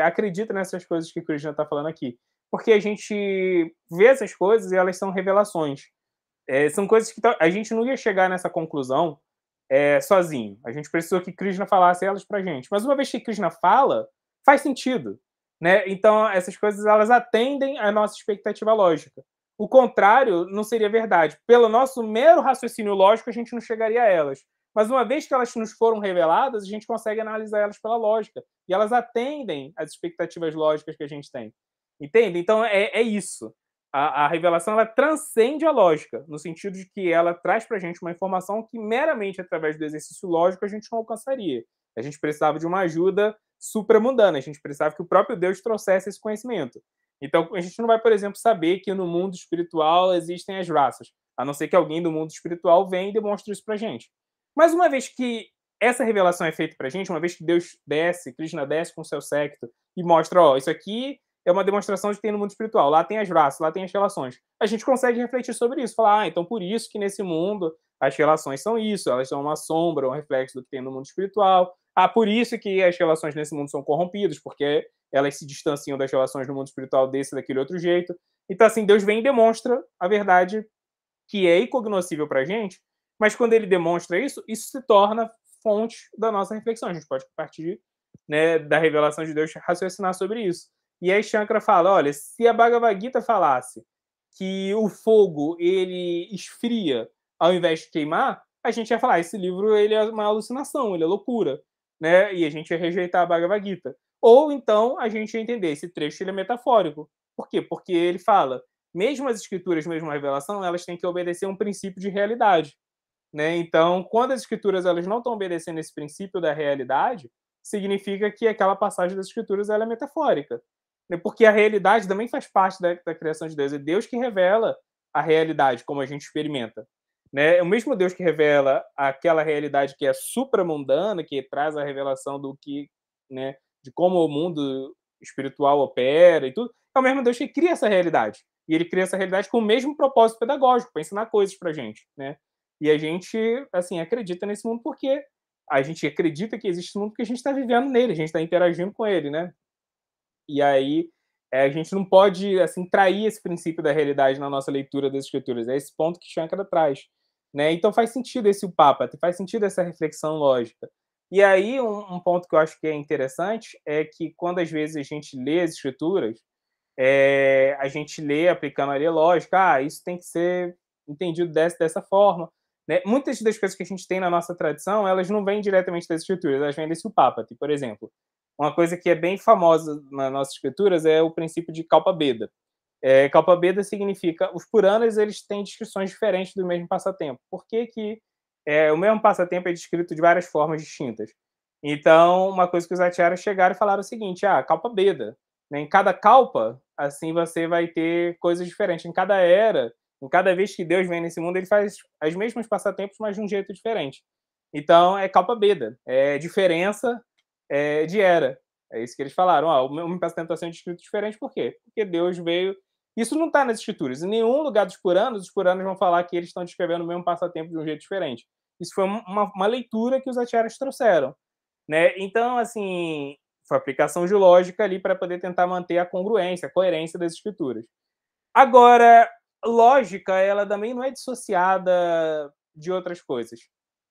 acredita nessas coisas que o Krishna está falando aqui? Porque a gente vê essas coisas e elas são revelações. São coisas que a gente não ia chegar nessa conclusão sozinho. A gente precisou que Krishna falasse elas pra gente. Mas uma vez que Krishna fala, faz sentido, né? Então, essas coisas elas atendem à nossa expectativa lógica. O contrário não seria verdade. Pelo nosso mero raciocínio lógico, a gente não chegaria a elas. Mas uma vez que elas nos foram reveladas, a gente consegue analisar elas pela lógica. E elas atendem às expectativas lógicas que a gente tem. Entende? Então, é isso. A revelação ela transcende a lógica, no sentido de que ela traz para a gente uma informação que meramente através do exercício lógico a gente não alcançaria. A gente precisava de uma ajuda supramundana, a gente precisava que o próprio Deus trouxesse esse conhecimento. Então, a gente não vai, por exemplo, saber que no mundo espiritual existem as raças, a não ser que alguém do mundo espiritual venha e demonstre isso para a gente. Mas uma vez que essa revelação é feita para a gente, uma vez que Deus desce, Krishna desce com o seu séquito e mostra, ó, isso aqui é uma demonstração de que tem no mundo espiritual, lá tem as raças, lá tem as relações. A gente consegue refletir sobre isso, falar, então por isso que nesse mundo as relações são isso, elas são uma sombra, um reflexo do que tem no mundo espiritual. Por isso que as relações nesse mundo são corrompidas, porque elas se distanciam das relações no mundo espiritual desse e daquele outro jeito. Então, assim, Deus vem e demonstra a verdade que é incognoscível para a gente, mas quando ele demonstra isso, isso se torna fonte da nossa reflexão. A gente pode partir, né, da revelação de Deus raciocinar sobre isso. E aí Shankara fala, olha, se a Bhagavad Gita falasse que o fogo ele esfria ao invés de queimar, a gente ia falar, esse livro ele é uma alucinação, ele é loucura, né? E a gente ia rejeitar a Bhagavad Gita. Ou então a gente ia entender, esse trecho ele é metafórico. Por quê? Porque ele fala, mesmo as escrituras, mesmo a revelação, elas têm que obedecer a um princípio de realidade, né? Então, quando as escrituras elas não estão obedecendo esse princípio da realidade, significa que aquela passagem das escrituras ela é metafórica, né? Porque a realidade também faz parte da criação de Deus. É Deus que revela a realidade, como a gente experimenta, né? É o mesmo Deus que revela aquela realidade que é supramundana, que traz a revelação do que, né, de como o mundo espiritual opera e tudo, é o mesmo Deus que cria essa realidade. E ele cria essa realidade com o mesmo propósito pedagógico, para ensinar coisas para a gente, né? E a gente, assim, acredita nesse mundo porque a gente acredita que existe um mundo porque a gente está vivendo nele, a gente está interagindo com ele, né? E aí a gente não pode, assim, trair esse princípio da realidade na nossa leitura das escrituras. É esse ponto que Shankara traz, né? Então faz sentido esse Papa, faz sentido essa reflexão lógica. E aí um ponto que eu acho que é interessante é que quando às vezes a gente lê as escrituras, a gente lê aplicando a lógica, isso tem que ser entendido dessa forma, né? Muitas das coisas que a gente tem na nossa tradição, elas não vêm diretamente das escrituras, elas vêm desse Papa. Por exemplo, uma coisa que é bem famosa nas nossas escrituras é o princípio de Kalpabeda. Kalpabeda significa, os Puranas eles têm descrições diferentes do mesmo passatempo. Por que que o mesmo passatempo é descrito de várias formas distintas? Então, uma coisa que os acharyas chegaram e falaram o seguinte, Kalpabeda, né? Em cada kalpa, assim você vai ter coisas diferentes. Em cada era, em cada vez que Deus vem nesse mundo, ele faz as mesmas passatempos, mas de um jeito diferente. Então, é Kalpabeda, é diferença de era. É isso que eles falaram. O meu passatempo está sendo descrito diferente, por quê? Porque Deus veio. Isso não está nas escrituras. Em nenhum lugar dos Puranas, os Puranas vão falar que eles estão descrevendo o mesmo passatempo de um jeito diferente. Isso foi uma leitura que os acharyas trouxeram, né? Então, assim, foi aplicação de lógica ali para poder tentar manter a congruência, a coerência das escrituras. Agora, lógica, ela também não é dissociada de outras coisas,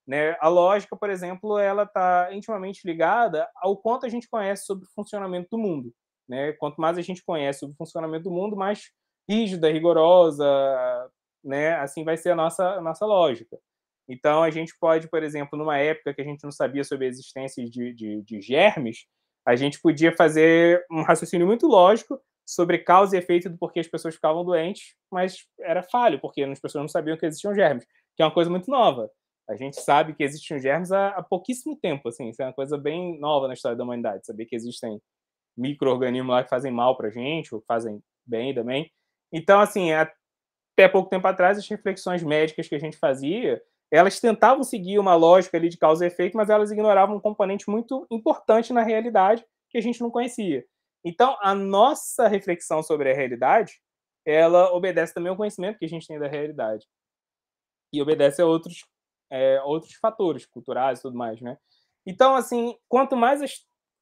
né? A lógica, por exemplo, ela está intimamente ligada ao quanto a gente conhece sobre o funcionamento do mundo, né? Quanto mais a gente conhece sobre o funcionamento do mundo, mais rígida, rigorosa, né? Assim vai ser a nossa lógica. Então, a gente pode, por exemplo, numa época que a gente não sabia sobre a existência de germes, a gente podia fazer um raciocínio muito lógico sobre causa e efeito do porquê as pessoas ficavam doentes, mas era falho, porque as pessoas não sabiam que existiam germes, que é uma coisa muito nova. A gente sabe que existiam germes há pouquíssimo tempo, assim, isso é uma coisa bem nova na história da humanidade, saber que existem micro-organismos lá que fazem mal para a gente, ou que fazem bem também. Então, assim, até pouco tempo atrás, as reflexões médicas que a gente fazia, elas tentavam seguir uma lógica ali de causa e efeito, mas elas ignoravam um componente muito importante na realidade que a gente não conhecia. Então, a nossa reflexão sobre a realidade, ela obedece também ao conhecimento que a gente tem da realidade. E obedece a outros fatores culturais e tudo mais, né? Então, assim, quanto mais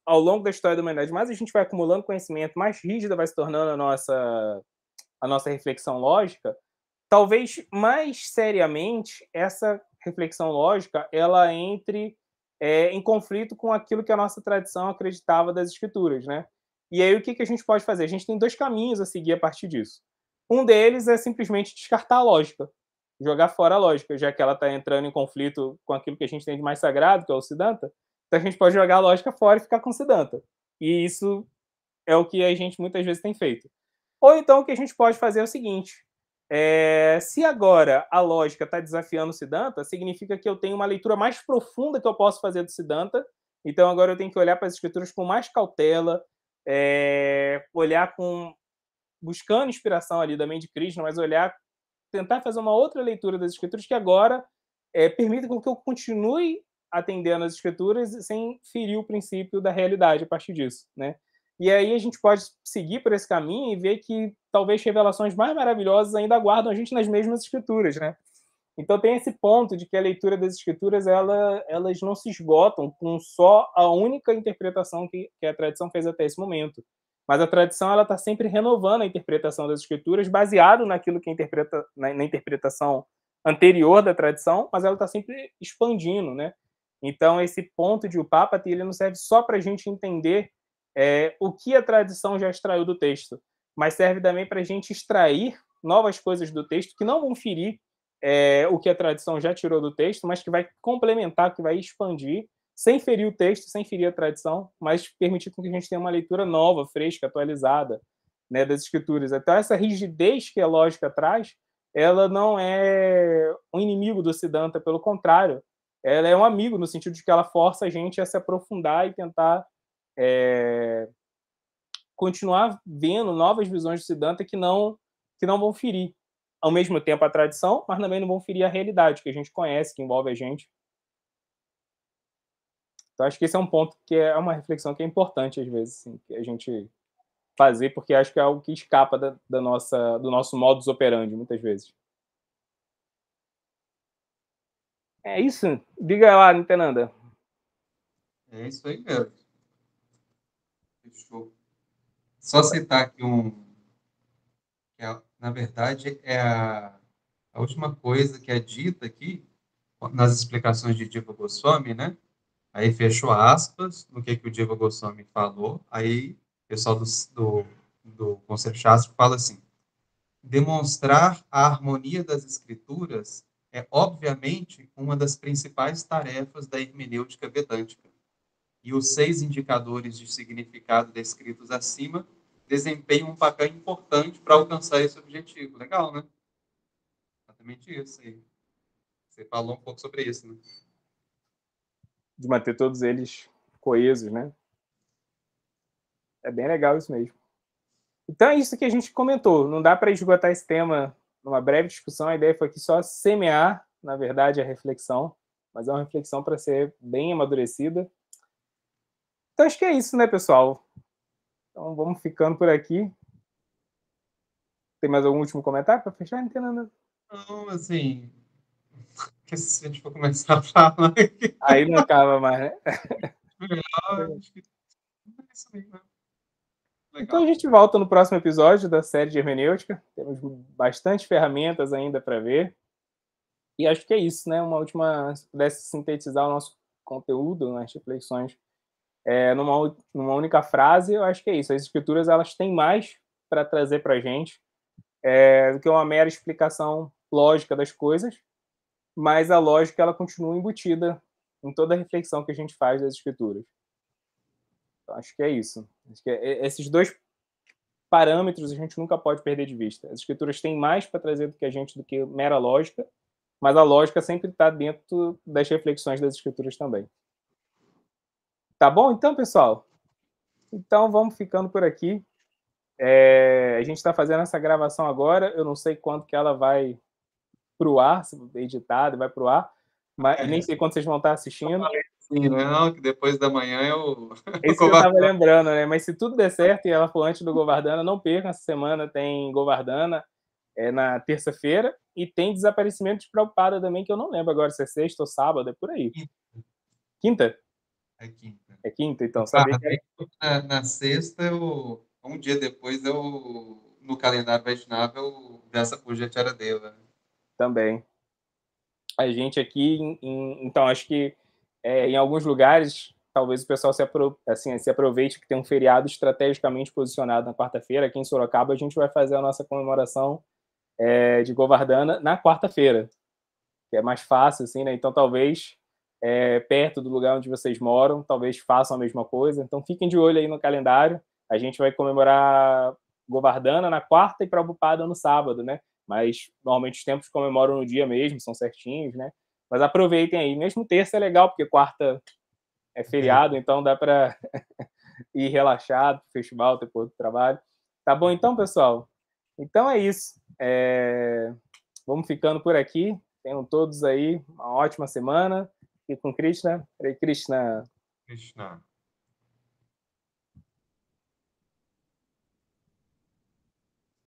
ao longo da história da humanidade, mais a gente vai acumulando conhecimento, mais rígida vai se tornando a nossa reflexão lógica, talvez mais seriamente essa reflexão lógica ela entre em conflito com aquilo que a nossa tradição acreditava das escrituras, né? E aí o que a gente pode fazer? A gente tem dois caminhos a seguir a partir disso. Um deles é simplesmente descartar a lógica, jogar fora a lógica, já que ela está entrando em conflito com aquilo que a gente tem de mais sagrado, que é o Siddhanta. Então a gente pode jogar a lógica fora e ficar com o Siddhanta. E isso é o que a gente muitas vezes tem feito. Ou então o que a gente pode fazer é o seguinte: se agora a lógica está desafiando o Siddhanta, significa que eu tenho uma leitura mais profunda que eu posso fazer do Siddhanta. Então agora eu tenho que olhar para as escrituras com mais cautela, olhar buscando inspiração ali da mente de Krishna, mas tentar fazer uma outra leitura das escrituras que agora permita com que eu continue atendendo às escrituras sem ferir o princípio da realidade a partir disso, né? E aí a gente pode seguir por esse caminho e ver que talvez revelações mais maravilhosas ainda aguardam a gente nas mesmas escrituras, né? Então tem esse ponto de que a leitura das escrituras elas não se esgotam com só a única interpretação que a tradição fez até esse momento. Mas a tradição ela está sempre renovando a interpretação das escrituras baseado naquilo que interpreta na interpretação anterior da tradição, mas ela está sempre expandindo, né? Então esse ponto de Upapati ele não serve só para a gente entender o que a tradição já extraiu do texto, mas serve também para a gente extrair novas coisas do texto que não vão ferir o que a tradição já tirou do texto, mas que vai complementar, que vai expandir, sem ferir o texto, sem ferir a tradição, mas permitir que a gente tenha uma leitura nova, fresca, atualizada, né, das escrituras. Então, essa rigidez que a lógica traz, ela não é um inimigo do Siddhanta, pelo contrário, ela é um amigo, no sentido de que ela força a gente a se aprofundar e tentar continuar vendo novas visões do Siddhanta que não vão ferir ao mesmo tempo a tradição, mas também não vão ferir a realidade que a gente conhece, que envolve a gente. Então acho que esse é um ponto que é uma reflexão que é importante às vezes, assim, que a gente fazer, porque acho que é algo que escapa do nosso modus operandi muitas vezes. É isso. Diga lá, Nitenanda. É isso aí mesmo. Fechou. Só citar aqui na verdade, é a última coisa que é dita aqui, nas explicações de Diva Goswami, né? Aí fechou aspas no que o Diva Goswami falou. Aí o pessoal do Conselho Shastra fala assim: demonstrar a harmonia das escrituras é, obviamente, uma das principais tarefas da hermenêutica vedântica. E os 6 indicadores de significado descritos acima desempenham um papel importante para alcançar esse objetivo. Legal, né? Exatamente isso aí. Você falou um pouco sobre isso, né? De manter todos eles coesos, né? É bem legal isso mesmo. Então é isso que a gente comentou. Não dá para esgotar esse tema numa breve discussão. A ideia foi aqui só semear, na verdade, a reflexão, mas é uma reflexão para ser bem amadurecida. Então acho que é isso, né, pessoal? Então vamos ficando por aqui. Tem mais algum último comentário para fechar? Não tem nada. Não, assim, que se a gente for começar a falar aqui, Aí não acaba mais, né? acho que é isso aí, né? Então a Legal. gente volta no próximo episódio da série de hermenêutica. Temos bastante ferramentas ainda para ver. E acho que é isso, né? Uma última, se pudesse sintetizar o nosso conteúdo, nas reflexões, numa única frase, eu acho que é isso. As escrituras elas têm mais para trazer para a gente do que uma mera explicação lógica das coisas, mas a lógica ela continua embutida em toda a reflexão que a gente faz das escrituras. Então, acho que é isso. Acho que esses dois parâmetros a gente nunca pode perder de vista. As escrituras têm mais para trazer do que a gente do que mera lógica, mas a lógica sempre está dentro das reflexões das escrituras também. Tá bom, então, pessoal? Então, vamos ficando por aqui. A gente está fazendo essa gravação agora. Eu não sei quando que ela vai para o ar, se editada, vai para o ar, mas, e nem sei quando vocês vão estar assistindo. Sim, não, que depois da manhã eu É isso que eu estava lembrando, né? Mas se tudo der certo e ela for antes do Govardhana, não percam, essa semana tem Govardhana na terça-feira e tem Desaparecimento de Prabhupada também, que eu não lembro agora se é sexta ou sábado, é por aí. Quinta? É quinta. É quinta, então. Sabia que Na sexta, um dia depois, no calendário Vaishnava, eu dessa Puja Charadeva. também. A gente aqui, então, acho que Em alguns lugares, talvez o pessoal se aproveite que tem um feriado estrategicamente posicionado na quarta-feira. Aqui em Sorocaba, a gente vai fazer a nossa comemoração de Govardhana na quarta-feira, que é mais fácil, assim, né? Então, talvez, perto do lugar onde vocês moram, talvez façam a mesma coisa. Então, fiquem de olho aí no calendário. A gente vai comemorar Govardhana na quarta e Prabhupada no sábado, né? Mas, normalmente, os tempos comemoram no dia mesmo, são certinhos, né? Mas aproveitem aí. Mesmo terça é legal, porque quarta é feriado, então dá para ir relaxado pro festival depois do trabalho. Tá bom então, pessoal? Então é isso. Vamos ficando por aqui. Tenham todos aí uma ótima semana. E com Krishna. Hare Krishna. Krishna.